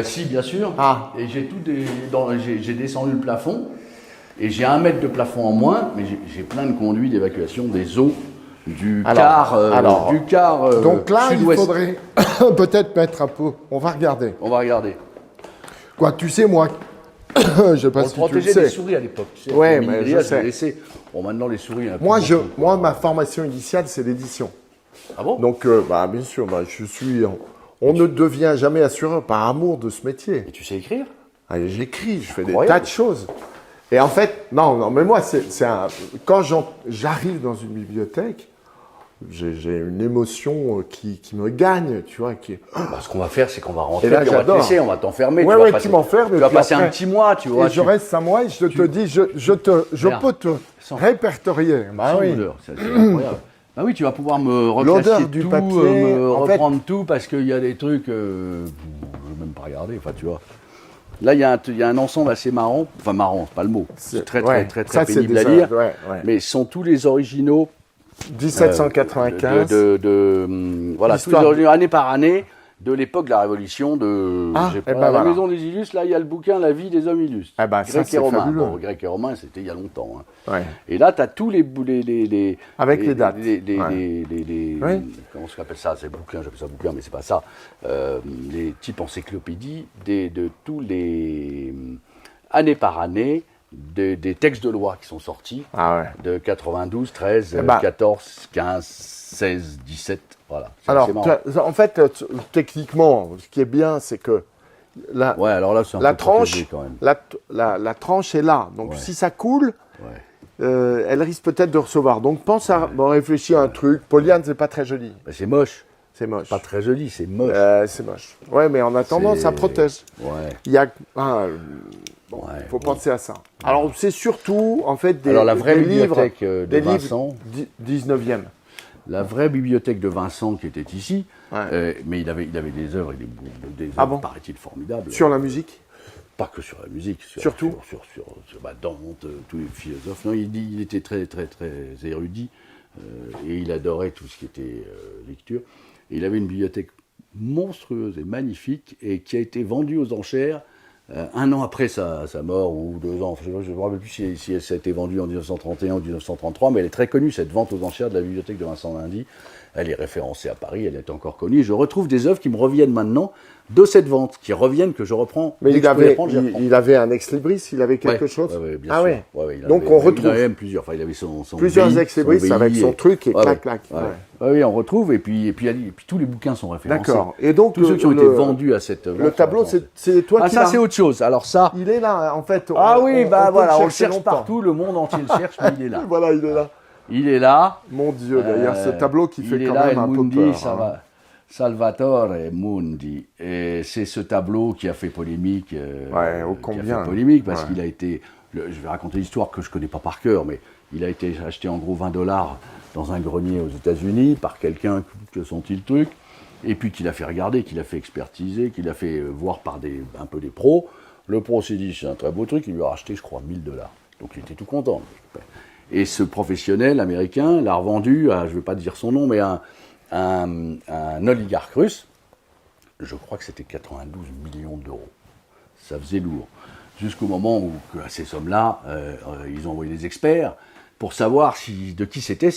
Speaker 2: Si, bien sûr. Et j'ai descendu le plafond et j'ai 1 mètre de plafond en moins, mais j'ai plein de conduits d'évacuation des eaux du quart
Speaker 1: donc là,
Speaker 2: sud-ouest.
Speaker 1: Il faudrait peut-être mettre un peu. On va regarder. Quoi, tu sais, moi, je sais pas si tu le sais. On protégeait
Speaker 2: des souris à l'époque.
Speaker 1: Ouais, mais je sais.
Speaker 2: Bon, maintenant les souris.
Speaker 1: Moi, ma formation initiale, c'est l'édition.
Speaker 2: Ah bon?
Speaker 1: Donc, bien sûr, je suis. On ne devient jamais assureur par amour de ce métier.
Speaker 2: Et tu sais écrire?
Speaker 1: J'écris, je fais des tas de choses. Et en fait, non, mais moi, quand j'arrive dans une bibliothèque, j'ai une émotion qui me gagne, tu vois.
Speaker 2: Bah, ce qu'on va faire, c'est qu'on va rentrer,
Speaker 1: Et là,
Speaker 2: puis on va te
Speaker 1: j'adore.
Speaker 2: laisser, on va t'enfermer.
Speaker 1: Ouais,
Speaker 2: passer,
Speaker 1: tu m'enfermes.
Speaker 2: tu vas passer un petit mois, tu vois.
Speaker 1: Et je reste 5 mois et je te dis, je
Speaker 2: Regarde.
Speaker 1: peux te
Speaker 2: Sans-
Speaker 1: répertorier. Bah
Speaker 2: sans
Speaker 1: oui.
Speaker 2: odeur, c'est incroyable. Bah oui, tu vas pouvoir me
Speaker 1: L'odeur
Speaker 2: reclasser
Speaker 1: du
Speaker 2: tout,
Speaker 1: papier,
Speaker 2: me
Speaker 1: en fait-
Speaker 2: reprendre tout, parce qu'il y a des trucs, je ne vais même pas regarder, enfin, tu vois. Là, il y a un ensemble assez marrant, enfin marrant, c'est pas le mot, c'est très
Speaker 1: ouais,
Speaker 2: très
Speaker 1: ça, c'est
Speaker 2: pénible à
Speaker 1: des-
Speaker 2: lire,
Speaker 1: ouais.
Speaker 2: mais ce sont tous les originaux
Speaker 1: 1795.
Speaker 2: voilà, tous les
Speaker 1: L'histoire.
Speaker 2: originaux, année par année, de l'époque de la Révolution, de
Speaker 1: Ah,
Speaker 2: j'ai
Speaker 1: eh
Speaker 2: pas,
Speaker 1: ben
Speaker 2: la
Speaker 1: voilà.
Speaker 2: Maison des Illustres, là, il y a le bouquin La vie des hommes illustres,
Speaker 1: Eh ben, ça,
Speaker 2: grec
Speaker 1: c'est
Speaker 2: et romain.
Speaker 1: fabuleux.
Speaker 2: Bon, grec et romain, c'était il y a longtemps. Hein.
Speaker 1: Ouais.
Speaker 2: Et là, tu as tous les
Speaker 1: Avec les dates.
Speaker 2: Oui. Comment ça s'appelle ça? C'est bouquin, j'appelle ça bouquin, mais c'est pas ça. Les types encyclopédies de tous les année par année des textes de loi qui sont sortis
Speaker 1: Ah ouais.
Speaker 2: de 92, 13,
Speaker 1: Eh ben.
Speaker 2: 14, 15, 16, 17. Voilà.
Speaker 1: Alors,
Speaker 2: C'est marrant.
Speaker 1: en fait, techniquement, ce qui est bien, c'est que la,
Speaker 2: Ouais, alors là, c'est un
Speaker 1: la
Speaker 2: peu
Speaker 1: tranche,
Speaker 2: protégé quand même.
Speaker 1: la tranche est là. Donc,
Speaker 2: Ouais.
Speaker 1: si ça coule,
Speaker 2: Ouais.
Speaker 1: elle risque peut-être de recevoir. Donc, pense à réfléchir à un truc. Polyane, c'est pas très joli.
Speaker 2: Ben, c'est moche.
Speaker 1: C'est moche.
Speaker 2: Pas très joli, c'est moche.
Speaker 1: C'est moche. Ouais, mais en attendant,
Speaker 2: C'est-
Speaker 1: ça protège.
Speaker 2: Ouais.
Speaker 1: Il y a,
Speaker 2: Ouais,
Speaker 1: faut
Speaker 2: oui.
Speaker 1: penser à ça. Alors, c'est surtout, en fait, des,
Speaker 2: Alors, la vraie
Speaker 1: des livres,
Speaker 2: bibliothèque de
Speaker 1: des
Speaker 2: Vincent.
Speaker 1: livres 19e.
Speaker 2: La vraie bibliothèque de Vincent qui était ici,
Speaker 1: Ouais.
Speaker 2: mais il avait des œuvres, des œuvres,
Speaker 1: Ah bon
Speaker 2: paraît-il, formidables.
Speaker 1: Sur la musique.
Speaker 2: Pas que sur la musique,
Speaker 1: Surtout
Speaker 2: sur Dante, tous les philosophes. Non, il était très, très, très érudit et il adorait tout ce qui était lecture. Et il avait une bibliothèque monstrueuse et magnifique et qui a été vendue aux enchères 1 an après sa mort ou 2 ans. Je ne me rappelle plus si ça a été vendu en 1931 ou 1933, mais elle est très connue, cette vente aux enchères de la bibliothèque de Vincent Lindy. Elle est référencée à Paris, elle est encore connue. Je retrouve des œuvres qui me reviennent maintenant de cette vente, qui reviennent, que je reprends.
Speaker 1: Mais
Speaker 2: Dès que je peux les prendre, je les reprends.
Speaker 1: il avait un ex-libris, il avait quelque
Speaker 2: Ouais,
Speaker 1: chose.
Speaker 2: ouais, bien
Speaker 1: Ah
Speaker 2: sûr.
Speaker 1: ouais.
Speaker 2: Ouais,
Speaker 1: Donc
Speaker 2: il
Speaker 1: on
Speaker 2: avait
Speaker 1: retrouve
Speaker 2: même plusieurs. Enfin, il avait son
Speaker 1: plusieurs
Speaker 2: BI,
Speaker 1: ex-libris
Speaker 2: son
Speaker 1: avec
Speaker 2: BI,
Speaker 1: son truc et
Speaker 2: ouais,
Speaker 1: clac,
Speaker 2: ouais,
Speaker 1: clac.
Speaker 2: ouais.
Speaker 1: Ouais.
Speaker 2: Oui, on retrouve et puis tous les bouquins sont référencés.
Speaker 1: D'accord. Et donc
Speaker 2: Tous ceux qui ont été vendus à cette vente
Speaker 1: le tableau,
Speaker 2: sont
Speaker 1: c'est toi
Speaker 2: ah,
Speaker 1: qui
Speaker 2: ça
Speaker 1: l'as.
Speaker 2: c'est autre chose. Alors ça.
Speaker 1: Il est là, en fait.
Speaker 2: Ah oui, bah voilà, on le
Speaker 1: chercher
Speaker 2: cherche
Speaker 1: longtemps.
Speaker 2: partout, le monde entier le cherche, mais il est là.
Speaker 1: Voilà, il est là.
Speaker 2: Il est là.
Speaker 1: Mon Dieu, d'ailleurs, ce tableau qui fait
Speaker 2: il est
Speaker 1: quand
Speaker 2: là,
Speaker 1: même
Speaker 2: El
Speaker 1: un peu
Speaker 2: Mundi,
Speaker 1: peur.
Speaker 2: ça
Speaker 1: hein.
Speaker 2: va. Salvatore Mundi. Et c'est ce tableau qui a fait polémique.
Speaker 1: Ouais, ô
Speaker 2: qui a
Speaker 1: combien.
Speaker 2: fait polémique parce
Speaker 1: Ouais.
Speaker 2: qu'il a été. Je vais raconter l'histoire que je connais pas par cœur, mais il a été acheté en gros $20 dans un grenier aux États-Unis par quelqu'un qui a senti le truc, et puis qu'il a fait regarder, qu'il a fait expertiser, qu'il a fait voir par un peu des pros. Le pro s'est dit c'est un très beau truc, il lui a racheté, je crois, $1000. Donc il était tout content. Et ce professionnel américain l'a revendu à, je ne vais pas dire son nom, mais un oligarque russe. Je crois que c'était 92 millions d'euros. Ça faisait lourd. Jusqu'au moment où, à ces sommes-là, ils ont envoyé des experts pour savoir de qui c'était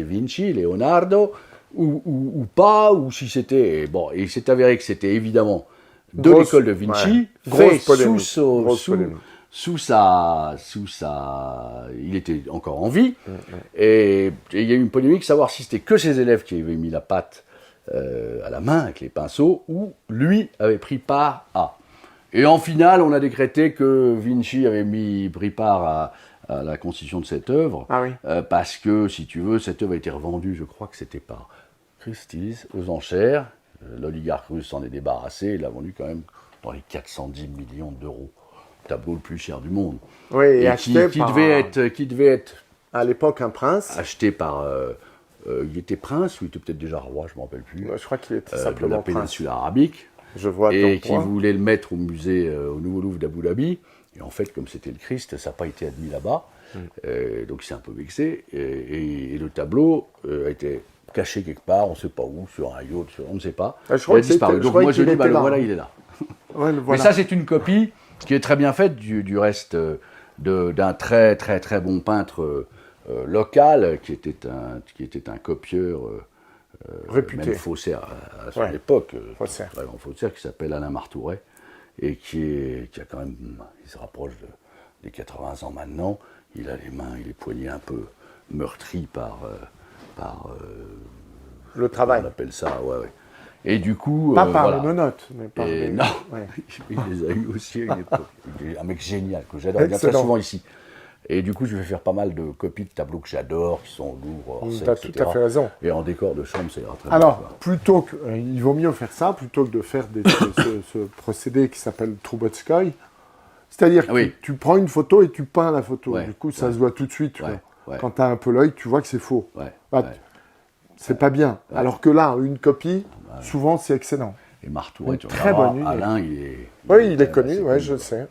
Speaker 2: Vinci, Leonardo, ou pas, ou si c'était... Bon, et il s'est avéré que c'était évidemment de
Speaker 1: Grosse-
Speaker 2: l'école de Vinci,
Speaker 1: ouais.
Speaker 2: fait
Speaker 1: Grosse polémique. Grosse
Speaker 2: sous
Speaker 1: polémique.
Speaker 2: il était encore en vie, et il y a eu une polémique, savoir si c'était que ses élèves qui avaient mis la pâte à la main avec les pinceaux, ou lui avait pris part à. Et en finale, on a décrété que Vinci avait pris part à la constitution de cette œuvre,
Speaker 1: Ah oui.
Speaker 2: parce que, si tu veux, cette œuvre a été revendue, je crois que c'était par Christie's, aux enchères. L'oligarque russe s'en est débarrassé, il l'a vendu quand même dans les 410 millions d'euros. Le tableau le plus cher du monde.
Speaker 1: Oui, et
Speaker 2: Et
Speaker 1: acheté
Speaker 2: qui
Speaker 1: par,
Speaker 2: devait être
Speaker 1: à l'époque un prince.
Speaker 2: acheté par... il était prince ou il était peut-être déjà roi, je ne me rappelle plus.
Speaker 1: Je crois qu'il était
Speaker 2: De la
Speaker 1: simplement prince.
Speaker 2: péninsule arabique.
Speaker 1: Je vois
Speaker 2: Et
Speaker 1: ton
Speaker 2: qui
Speaker 1: point.
Speaker 2: voulait le mettre au musée, au Nouveau Louvre d'Abu Dhabi. Et en fait, comme c'était le Christ, ça n'a pas été admis là-bas. Donc il s'est un peu vexé. Et le tableau a été caché quelque part, on ne sait pas où, sur un yacht, on ne sait pas.
Speaker 1: Ah, je
Speaker 2: Il
Speaker 1: crois
Speaker 2: a
Speaker 1: que
Speaker 2: disparu.
Speaker 1: c'était- je
Speaker 2: Donc
Speaker 1: croyais
Speaker 2: moi je
Speaker 1: qu'il
Speaker 2: dis,
Speaker 1: était
Speaker 2: le
Speaker 1: là.
Speaker 2: voilà, il est là.
Speaker 1: Ouais, le
Speaker 2: Mais
Speaker 1: voilà.
Speaker 2: ça, c'est une copie qui est très bien faite du reste d'un très très très bon peintre local qui était un copieur
Speaker 1: Réputé.
Speaker 2: même faussaire à son
Speaker 1: Ouais.
Speaker 2: époque,
Speaker 1: Faussaire.
Speaker 2: vraiment faussaire, qui s'appelle Alain Martouret et qui a quand même, il se rapproche des 80 ans maintenant. Il a les mains et les poignets un peu meurtris par
Speaker 1: Le travail.
Speaker 2: on appelle ça, ouais. Et du coup,
Speaker 1: Pas par
Speaker 2: voilà.
Speaker 1: les menottes, mais par
Speaker 2: Et
Speaker 1: les...
Speaker 2: non,
Speaker 1: Ouais.
Speaker 2: il les a eu aussi à une époque. Il est un mec génial, que j'adore, il vient très
Speaker 1: Excellent.
Speaker 2: souvent ici. Et du coup, je vais faire pas mal de copies de tableaux que j'adore, qui sont lourds, Orsay,
Speaker 1: Tu as
Speaker 2: etc.
Speaker 1: tout à fait raison.
Speaker 2: Et en décor de chambre, ça ira très
Speaker 1: Alors,
Speaker 2: bien.
Speaker 1: plutôt que, il vaut mieux faire ça plutôt que de faire ce procédé qui s'appelle Trubetskoy. C'est-à-dire que
Speaker 2: Oui.
Speaker 1: tu prends une photo et tu peins la photo.
Speaker 2: Ouais,
Speaker 1: Du coup, ça se voit tout de suite. tu
Speaker 2: Ouais,
Speaker 1: vois.
Speaker 2: ouais.
Speaker 1: Quand tu as un peu l'œil, tu vois que c'est faux.
Speaker 2: Ouais,
Speaker 1: Ah,
Speaker 2: ouais.
Speaker 1: C'est pas bien. Alors que là, une copie, souvent, c'est excellent.
Speaker 2: Et Martouret,
Speaker 1: Une
Speaker 2: tu
Speaker 1: très
Speaker 2: regarderas,
Speaker 1: bonne idée.
Speaker 2: Alain,
Speaker 1: Oui, il est
Speaker 2: assez
Speaker 1: connu, ouais, je
Speaker 2: quoi.
Speaker 1: sais.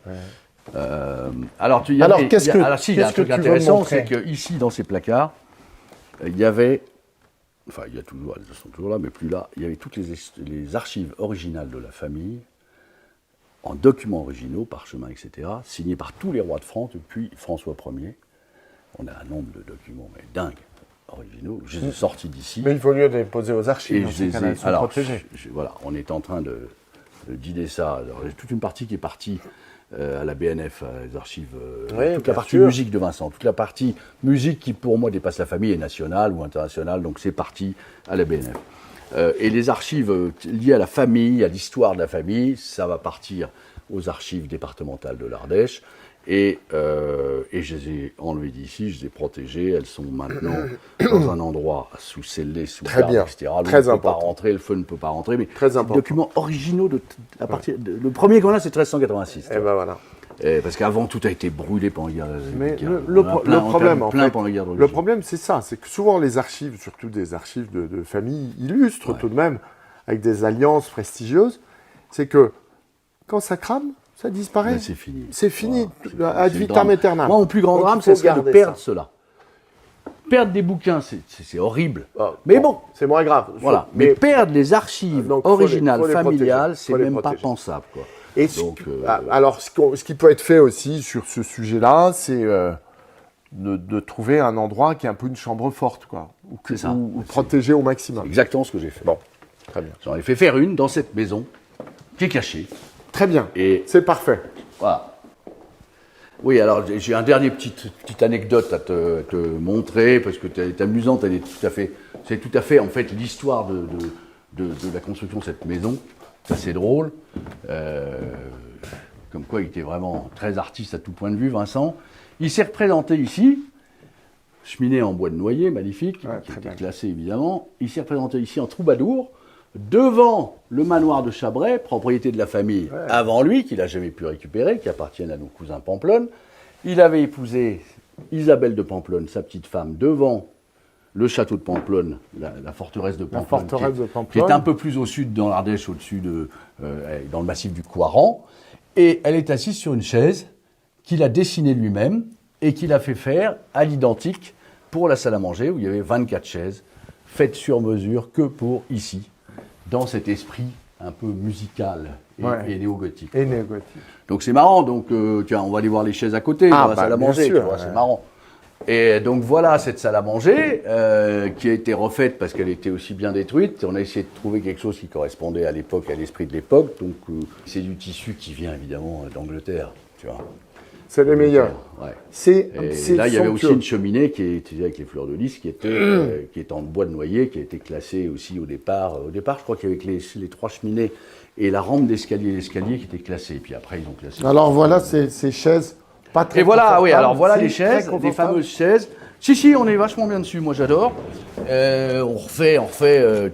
Speaker 2: Alors,
Speaker 1: Alors, qu'est-ce que-
Speaker 2: si, il y a un
Speaker 1: qu'est-ce que
Speaker 2: truc
Speaker 1: tu veux me
Speaker 2: intéressant,
Speaker 1: montrer
Speaker 2: c'est qu'ici, dans ces placards, il y avait, enfin, il y a toujours, elles sont toujours là, mais plus là, il y avait toutes les archives originales de la famille, en documents originaux, parchemins, etc., signés par tous les rois de France depuis François Ier. On a un nombre de documents, mais dingue, originaux. Je les ai sortis d'ici.
Speaker 1: Mais il vaut mieux les poser aux archives.
Speaker 2: Et
Speaker 1: dans
Speaker 2: je
Speaker 1: ces
Speaker 2: les
Speaker 1: cas-là,
Speaker 2: ai.
Speaker 1: elles sont
Speaker 2: Alors,
Speaker 1: protégées.
Speaker 2: voilà, on est en train de dîner ça. Alors, il y a toute une partie qui est partie à la BNF, les archives,
Speaker 1: Oui,
Speaker 2: toute
Speaker 1: bien
Speaker 2: la partie
Speaker 1: sûr.
Speaker 2: musique de Vincent, toute la partie musique qui pour moi dépasse la famille est nationale ou internationale, donc c'est parti à la BNF. Et les archives liées à la famille, à l'histoire de la famille, ça va partir aux archives départementales de l'Ardèche. Et je les ai enlevées d'ici, je les ai protégées. Elles sont maintenant dans un endroit sous scellé, sous
Speaker 1: Très
Speaker 2: garde,
Speaker 1: bien.
Speaker 2: etc. L'eau
Speaker 1: Très
Speaker 2: ne peut pas
Speaker 1: important.
Speaker 2: rentrer, le feu ne peut pas rentrer. Mais
Speaker 1: Très
Speaker 2: c'est des
Speaker 1: important.
Speaker 2: documents originaux à partir le premier qu'on a, c'est 1386.
Speaker 1: Et ben voilà.
Speaker 2: Parce qu'avant, tout a été brûlé pendant la guerre.
Speaker 1: Mais
Speaker 2: guerre.
Speaker 1: le
Speaker 2: On en a
Speaker 1: problème, en
Speaker 2: plein
Speaker 1: fait,
Speaker 2: pendant la guerre de
Speaker 1: le
Speaker 2: religion.
Speaker 1: problème, c'est ça, c'est que souvent les archives, surtout des archives de famille illustres tout de même, avec des alliances prestigieuses, c'est que quand ça crame, ça disparaît.
Speaker 2: Ben, c'est fini.
Speaker 1: C'est fini,
Speaker 2: Voilà,
Speaker 1: ad
Speaker 2: c'est le
Speaker 1: vitam
Speaker 2: drame.
Speaker 1: aeternam.
Speaker 2: Moi, mon plus grand
Speaker 1: Donc,
Speaker 2: drame,
Speaker 1: il faut
Speaker 2: c'est de
Speaker 1: garder
Speaker 2: perdre
Speaker 1: ça.
Speaker 2: cela. Perdre des bouquins, c'est horrible.
Speaker 1: Ah,
Speaker 2: Mais bon,
Speaker 1: c'est moins grave.
Speaker 2: voilà. Mais perdre les archives
Speaker 1: Donc, faut
Speaker 2: originales,
Speaker 1: faut les
Speaker 2: familiales,
Speaker 1: protéger.
Speaker 2: c'est
Speaker 1: Faut les
Speaker 2: même pas
Speaker 1: protéger.
Speaker 2: pensable, quoi.
Speaker 1: Et
Speaker 2: Donc,
Speaker 1: alors, ce qui peut être fait aussi sur ce sujet-là, c'est de trouver un endroit qui est un peu une chambre forte, quoi,
Speaker 2: C'est ça.
Speaker 1: ou protéger au maximum.
Speaker 2: exactement ce que j'ai fait.
Speaker 1: Bon, très bien.
Speaker 2: J'en ai fait faire une dans cette maison qui est cachée.
Speaker 1: Très bien.
Speaker 2: Et
Speaker 1: C'est parfait.
Speaker 2: voilà. Oui, alors j'ai un dernier petite anecdote à te montrer parce que elle est amusante. C'est tout à fait en fait l'histoire de la construction de cette maison. C'est assez drôle. Comme quoi, il était vraiment très artiste à tout point de vue, Vincent. Il s'est représenté ici, cheminée en bois de noyer, magnifique,
Speaker 1: Ouais,
Speaker 2: qui
Speaker 1: très
Speaker 2: était
Speaker 1: bien.
Speaker 2: classé évidemment. Il s'est représenté ici en troubadour, devant le manoir de Chabray, propriété de la famille avant lui, qu'il n'a jamais pu récupérer, qui appartiennent à nos cousins Pamplonne. Il avait épousé Isabelle de Pamplonne, sa petite femme, devant le château de Pamplonne, la forteresse de Pamplonne,
Speaker 1: forteresse de
Speaker 2: qui
Speaker 1: Pamplonne.
Speaker 2: est un peu plus au sud dans l'Ardèche, au-dessus dans le massif du Coiran. Et elle est assise sur une chaise qu'il a dessinée lui-même et qu'il a fait faire à l'identique pour la salle à manger, où il y avait 24 chaises faites sur mesure que pour ici, dans cet esprit un peu musical et néo-gothique.
Speaker 1: Et néo-gothique.
Speaker 2: Donc c'est marrant, donc tiens, on va aller voir les chaises à côté, dans la salle à
Speaker 1: bien
Speaker 2: manger,
Speaker 1: sûr,
Speaker 2: tu vois,
Speaker 1: ouais.
Speaker 2: c'est marrant. Et donc voilà cette salle à manger qui a été refaite parce qu'elle était aussi bien détruite. On a essayé de trouver quelque chose qui correspondait à l'époque, à l'esprit de l'époque. Donc c'est du tissu qui vient évidemment d'Angleterre, tu vois.
Speaker 1: C'est les meilleurs.
Speaker 2: Ouais.
Speaker 1: C'est
Speaker 2: Et là, il y avait aussi
Speaker 1: somptueux.
Speaker 2: une cheminée qui est utilisée avec les fleurs de lys, qui est en bois de noyer, qui a été classée aussi au départ. Au départ, je crois qu'il y avait que les 3 cheminées et la rampe d'escalier, l'escalier qui était classé. Et puis après, ils ont classé.
Speaker 1: Alors voilà ces chaises pas très
Speaker 2: Et voilà, oui,
Speaker 1: confortables,
Speaker 2: alors voilà
Speaker 1: si,
Speaker 2: les
Speaker 1: très
Speaker 2: chaises, les
Speaker 1: confortables.
Speaker 2: fameuses chaises. Si, on est vachement bien dessus, moi j'adore. On refait,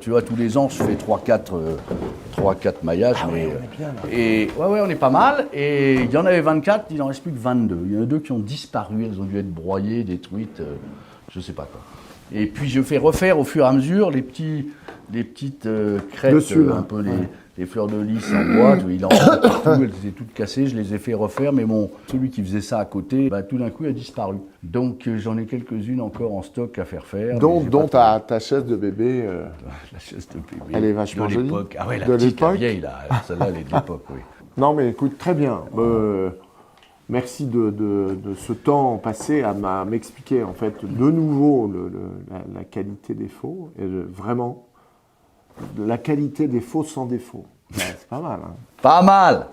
Speaker 2: tu vois, tous les ans, je fais 3-4 maillages. mais, et ouais, on est pas mal. Et il y en avait 24, il en reste plus que 22. Il y en a 2 qui ont disparu, elles ont dû être broyées, détruites, je sais pas quoi. Et puis je fais refaire au fur et à mesure les petites crêtes,
Speaker 1: Dessus, là.
Speaker 2: un peu les fleurs de lys en bois, il en a partout, elles étaient toutes cassées, je les ai fait refaire, mais celui qui faisait ça à côté, tout d'un coup, il a disparu. Donc j'en ai quelques-unes encore en stock à faire faire.
Speaker 1: Dont
Speaker 2: mais j'ai pas
Speaker 1: ta chaise de bébé.
Speaker 2: la chaise de bébé.
Speaker 1: Elle est vachement
Speaker 2: de
Speaker 1: jolie.
Speaker 2: l'époque. Ah ouais, la
Speaker 1: De
Speaker 2: petite, la
Speaker 1: l'époque.
Speaker 2: vieille, là. Celle-là, elle est de l'époque, oui.
Speaker 1: Non, mais écoute, très bien. Merci de ce temps passé à m'expliquer en fait de nouveau la qualité des faux et vraiment la qualité des faux sans défaut. Ouais, c'est pas mal. Hein.
Speaker 2: Pas mal.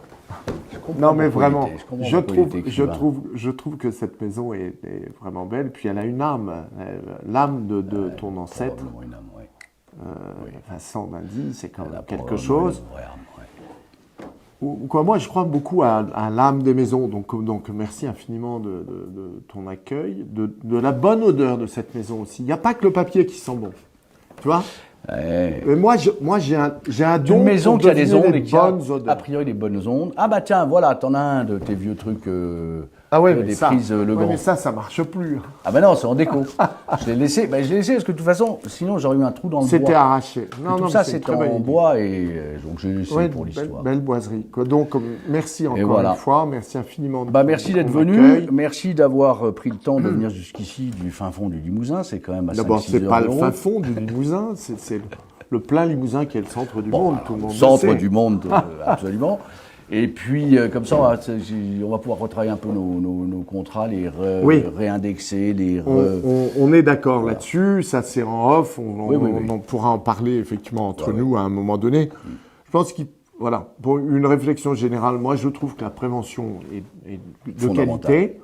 Speaker 1: Non, mais vraiment,
Speaker 2: comprends
Speaker 1: je
Speaker 2: pourquoi il était écrivain.
Speaker 1: trouve que cette maison est vraiment belle. Puis elle a une âme, l'âme de ton ancêtre.
Speaker 2: Probablement une âme, ouais.
Speaker 1: Vincent m'a dit, c'est quand
Speaker 2: Elle a
Speaker 1: même quelque
Speaker 2: probablement
Speaker 1: chose.
Speaker 2: une vraie âme, ouais.
Speaker 1: Quoi, moi, je crois beaucoup à l'âme des maisons. Donc, merci infiniment de ton accueil, de la bonne odeur de cette maison aussi. Il n'y a pas que le papier qui sent bon. Tu vois?
Speaker 2: Ouais.
Speaker 1: Mais moi, j'ai un don
Speaker 2: Une maison
Speaker 1: pour
Speaker 2: qui a des
Speaker 1: deviner
Speaker 2: ondes
Speaker 1: les
Speaker 2: et qui a,
Speaker 1: bonnes odeurs.
Speaker 2: a priori, des bonnes ondes. Ah bah tiens, voilà, t'en as un de tes vieux trucs,
Speaker 1: Ah ouais, mais
Speaker 2: des
Speaker 1: ça,
Speaker 2: prises Legrand.
Speaker 1: mais ça marche plus.
Speaker 2: Ah bah non, c'est en déco. Je l'ai laissé parce que de toute façon, sinon j'aurais eu un trou dans le bois.
Speaker 1: C'était arraché.
Speaker 2: Tout ça, c'est en bois et donc j'ai laissé pour l'histoire.
Speaker 1: Belle boiserie. Quoi. Donc, merci encore
Speaker 2: voilà.
Speaker 1: une fois. Merci infiniment.
Speaker 2: Merci d'être venu.
Speaker 1: Accueil.
Speaker 2: Merci d'avoir pris le temps de venir jusqu'ici du fin fond du Limousin. C'est quand même à 5-6
Speaker 1: D'abord, c'est
Speaker 2: heures
Speaker 1: pas
Speaker 2: de
Speaker 1: le
Speaker 2: route.
Speaker 1: fin fond du Limousin, c'est le plein Limousin qui est le centre du
Speaker 2: Bon,
Speaker 1: monde. Tout le monde le
Speaker 2: centre
Speaker 1: sait.
Speaker 2: du monde, absolument. Et puis, comme ça, on va pouvoir retravailler un peu nos contrats, les
Speaker 1: Oui.
Speaker 2: réindexer,
Speaker 1: On est d'accord là-dessus, ça c'est en off,
Speaker 2: Oui.
Speaker 1: on pourra en parler effectivement entre nous à un moment donné. Je pense voilà, pour une réflexion générale, moi je trouve que la prévention est de qualité,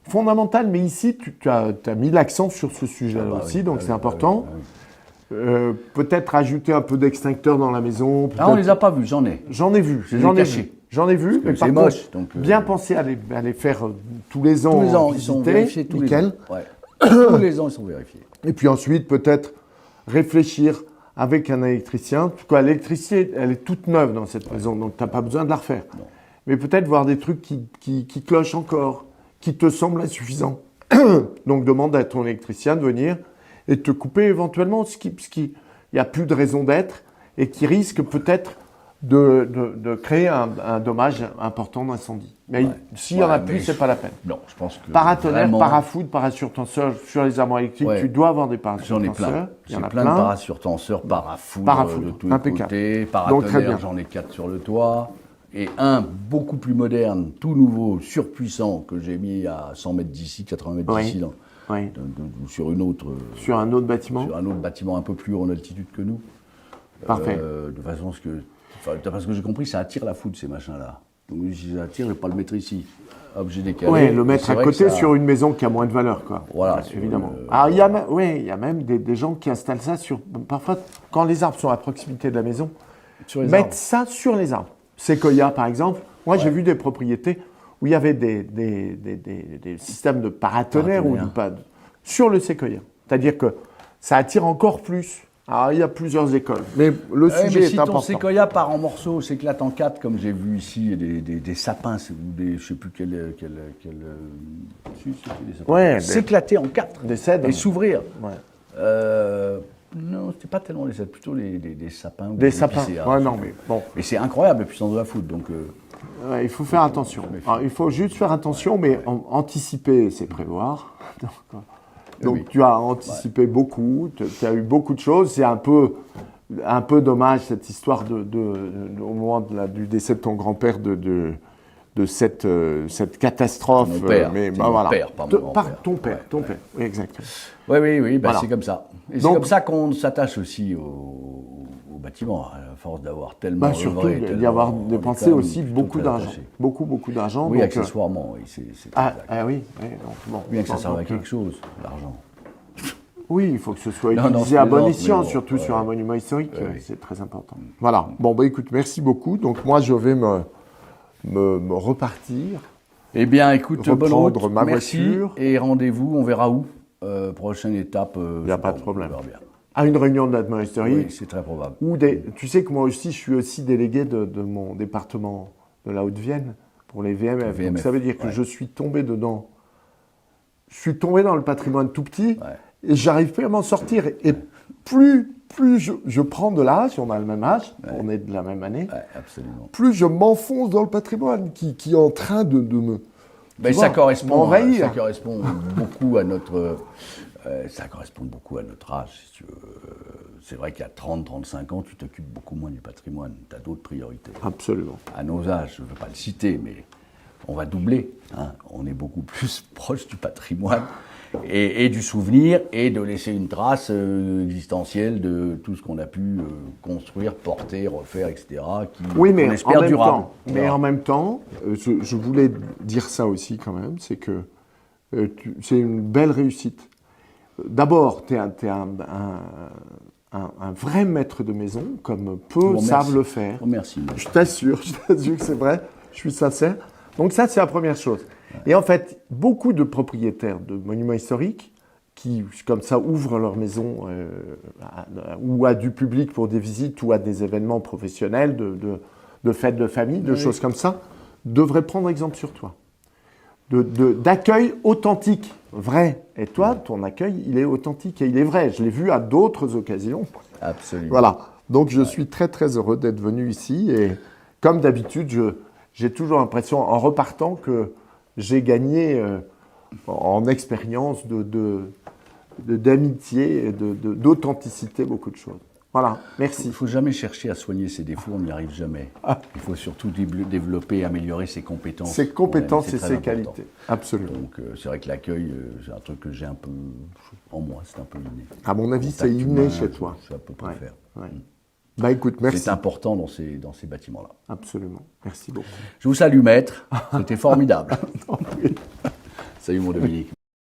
Speaker 1: fondamentale, mais ici tu as mis l'accent sur ce sujet-là aussi, donc c'est important. Peut-être ajouter un peu d'extincteur dans la maison.
Speaker 2: Ah, on les a pas vus, j'en ai.
Speaker 1: J'en ai vu,
Speaker 2: Je les ai cachés.
Speaker 1: J'en ai vu, mais
Speaker 2: C'est
Speaker 1: par
Speaker 2: moche,
Speaker 1: contre,
Speaker 2: donc,
Speaker 1: bien penser à les faire tous les ans.
Speaker 2: Tous les ans, ils
Speaker 1: visiter,
Speaker 2: sont vérifiés tous
Speaker 1: nickel.
Speaker 2: les ans. Ouais. Tous les ans, ils sont vérifiés.
Speaker 1: Et puis ensuite, peut-être réfléchir avec un électricien. En tout cas, l'électricité, elle est toute neuve dans cette maison, donc tu n'as pas besoin de la refaire.
Speaker 2: Non.
Speaker 1: Mais peut-être voir des trucs qui clochent encore, qui te semblent insuffisants. Donc demande à ton électricien de venir et de te couper éventuellement ce qui n'y a plus de raison d'être et qui risque peut-être de créer un dommage important d'incendie. Mais s'il n'y en a plus, c'est pas la peine.
Speaker 2: Non, je pense que.
Speaker 1: Paratonnerre,
Speaker 2: vraiment,
Speaker 1: parafoudre, parasurtenseur sur les armoires électriques, tu dois avoir des
Speaker 2: J'en ai
Speaker 1: parasurtenseurs.
Speaker 2: plein.
Speaker 1: Il y en
Speaker 2: J'ai
Speaker 1: a
Speaker 2: plein de parasurtenseurs, parafoudre de tous les
Speaker 1: impeccable.
Speaker 2: côtés.
Speaker 1: Donc, très bien.
Speaker 2: Paratonnerre, j'en ai 4 sur le toit. Et un beaucoup plus moderne, tout nouveau, surpuissant, que j'ai mis à 100 mètres d'ici, 80 mètres d'ici, sur un autre bâtiment un peu plus haut en altitude que nous.
Speaker 1: Parfait.
Speaker 2: De façon à ce que, d'après ce que j'ai compris, ça attire la foudre, ces machins-là. Donc si ça attire, je ne vais pas le mettre ici. Obligé de décaler.
Speaker 1: Oui, le mettre
Speaker 2: C'est
Speaker 1: à
Speaker 2: vrai
Speaker 1: côté
Speaker 2: que ça-
Speaker 1: sur une maison qui a moins de valeur, quoi.
Speaker 2: Voilà.
Speaker 1: Évidemment. Alors, il y a même des gens qui installent ça sur. Parfois, quand les arbres sont à proximité de la maison,
Speaker 2: Sur les
Speaker 1: mettre
Speaker 2: arbres.
Speaker 1: ça sur les arbres. Séquoia, par exemple. Moi, j'ai vu des propriétés où il y avait des systèmes de paratonnerre ou sur le séquoia. C'est-à-dire que ça attire encore plus. Alors, il y a plusieurs écoles. Mais le sujet
Speaker 2: mais
Speaker 1: est
Speaker 2: si ton
Speaker 1: important.
Speaker 2: séquoia part en morceaux, s'éclate en 4, comme j'ai vu ici, des sapins, ou des, je sais plus quel si, c'était des sapins.
Speaker 1: Ouais,
Speaker 2: S'éclater en 4
Speaker 1: Des cèdres.
Speaker 2: et s'ouvrir.
Speaker 1: Ouais.
Speaker 2: Non, c'était pas tellement des cèdres, plutôt des sapins. Ou
Speaker 1: Des sapins.
Speaker 2: épicéas.
Speaker 1: Ouais, non, mais bon.
Speaker 2: Mais c'est incroyable la puissance de la foudre, donc.
Speaker 1: Ouais, il faut faire attention. Alors, il faut juste faire attention, mais anticiper, c'est prévoir. Donc,
Speaker 2: Oui.
Speaker 1: tu as anticipé beaucoup, tu as eu beaucoup de choses. C'est un peu dommage cette histoire au moment du décès de ton grand-père de cette catastrophe.
Speaker 2: Mon père,
Speaker 1: mais
Speaker 2: c'est
Speaker 1: bah,
Speaker 2: mon
Speaker 1: voilà.
Speaker 2: père, pas mon grand-père.
Speaker 1: Ton père,
Speaker 2: Ouais,
Speaker 1: ton père. Oui, exactement.
Speaker 2: Oui,
Speaker 1: Voilà.
Speaker 2: c'est comme ça. Et c'est
Speaker 1: Donc-
Speaker 2: comme ça qu'on s'attache aussi au bâtiment, à force d'avoir tellement
Speaker 1: Surtout
Speaker 2: œuvré,
Speaker 1: d'y
Speaker 2: tellement-
Speaker 1: avoir
Speaker 2: on est
Speaker 1: dépensé
Speaker 2: quand même
Speaker 1: aussi
Speaker 2: plutôt
Speaker 1: beaucoup
Speaker 2: très
Speaker 1: d'argent.
Speaker 2: attaché.
Speaker 1: Beaucoup d'argent.
Speaker 2: Oui,
Speaker 1: donc,
Speaker 2: accessoirement, oui, c'est exact.
Speaker 1: oui. Donc, bon.
Speaker 2: Bien que ça
Speaker 1: Donc,
Speaker 2: serve à quelque chose, l'argent.
Speaker 1: Oui, il faut que ce soit
Speaker 2: Non,
Speaker 1: utilisé
Speaker 2: je
Speaker 1: à bon
Speaker 2: plaisante,
Speaker 1: escient,
Speaker 2: mais bon,
Speaker 1: surtout sur un monument historique,
Speaker 2: oui.
Speaker 1: c'est très important. Voilà. Bon, écoute, merci beaucoup. Donc moi, je vais me repartir.
Speaker 2: Eh bien, écoute, bonne
Speaker 1: Reprendre
Speaker 2: route,
Speaker 1: ma
Speaker 2: merci,
Speaker 1: voiture.
Speaker 2: et rendez-vous, on verra où. Prochaine étape.
Speaker 1: Il n'y a pas de problème.
Speaker 2: On verra bien.
Speaker 1: À une réunion de l'Atman historique.
Speaker 2: Oui, c'est très probable.
Speaker 1: Tu sais que moi aussi, je suis aussi délégué de mon département de la Haute-Vienne pour les VMF. Donc,
Speaker 2: VMF,
Speaker 1: ça veut dire que je suis tombé dedans. Je suis tombé dans le patrimoine tout petit et j'arrive plus à m'en sortir. Et plus je prends de l'âge, on a le même âge, on est de la même année,
Speaker 2: Ouais, absolument.
Speaker 1: plus je m'enfonce dans le patrimoine qui est en train de me...
Speaker 2: Ben,
Speaker 1: tu
Speaker 2: ça
Speaker 1: vois,
Speaker 2: correspond
Speaker 1: m'envahir.
Speaker 2: beaucoup à notre. Ça correspond beaucoup à notre âge, si tu veux. C'est vrai qu'à 30-35 ans, tu t'occupes beaucoup moins du patrimoine. Tu as d'autres priorités.
Speaker 1: Absolument.
Speaker 2: À nos âges, je ne veux pas le citer, mais on va doubler. Hein. On est beaucoup plus proche du patrimoine et du souvenir et de laisser une trace existentielle de tout ce qu'on a pu construire, porter, refaire, etc.
Speaker 1: Oui, mais
Speaker 2: on espère durable.
Speaker 1: En même temps, je voulais dire ça aussi quand même, c'est que c'est une belle réussite. D'abord, tu es un un vrai maître de maison, comme peu
Speaker 2: Bon,
Speaker 1: savent
Speaker 2: merci.
Speaker 1: le faire.
Speaker 2: Oh, merci.
Speaker 1: Je t'assure que c'est vrai, je suis sincère. Donc ça, c'est la première chose. Et en fait, beaucoup de propriétaires de monuments historiques qui, comme ça, ouvrent leur maison ou à du public pour des visites ou à des événements professionnels, de fêtes de famille, de choses comme ça, devraient prendre exemple sur toi. D'accueil authentique, vrai. Et toi, ton accueil, il est authentique et il est vrai. Je l'ai vu à d'autres occasions.
Speaker 2: Absolument.
Speaker 1: Voilà. Donc, je suis très, très heureux d'être venu ici. Et comme d'habitude, j'ai toujours l'impression, en repartant, que j'ai gagné en expérience d'amitié et d'authenticité beaucoup de choses. Voilà. Merci.
Speaker 2: Il ne faut jamais chercher à soigner ses défauts, on n'y arrive jamais. Il faut surtout développer, améliorer ses compétences.
Speaker 1: Ses compétences
Speaker 2: C'est
Speaker 1: et
Speaker 2: très
Speaker 1: ses
Speaker 2: important.
Speaker 1: qualités. Absolument.
Speaker 2: Donc c'est vrai que l'accueil, c'est un truc que j'ai un peu en moi, c'est un peu inné.
Speaker 1: À mon avis, c'est
Speaker 2: Contact
Speaker 1: inné
Speaker 2: humain,
Speaker 1: chez toi.
Speaker 2: Je sais à peu près
Speaker 1: Ouais.
Speaker 2: faire.
Speaker 1: Ouais. Bah écoute, merci.
Speaker 2: C'est important dans ces bâtiments-là.
Speaker 1: Absolument. Merci beaucoup.
Speaker 2: Je vous salue, maître. C'était formidable. Salut, mon Dominique.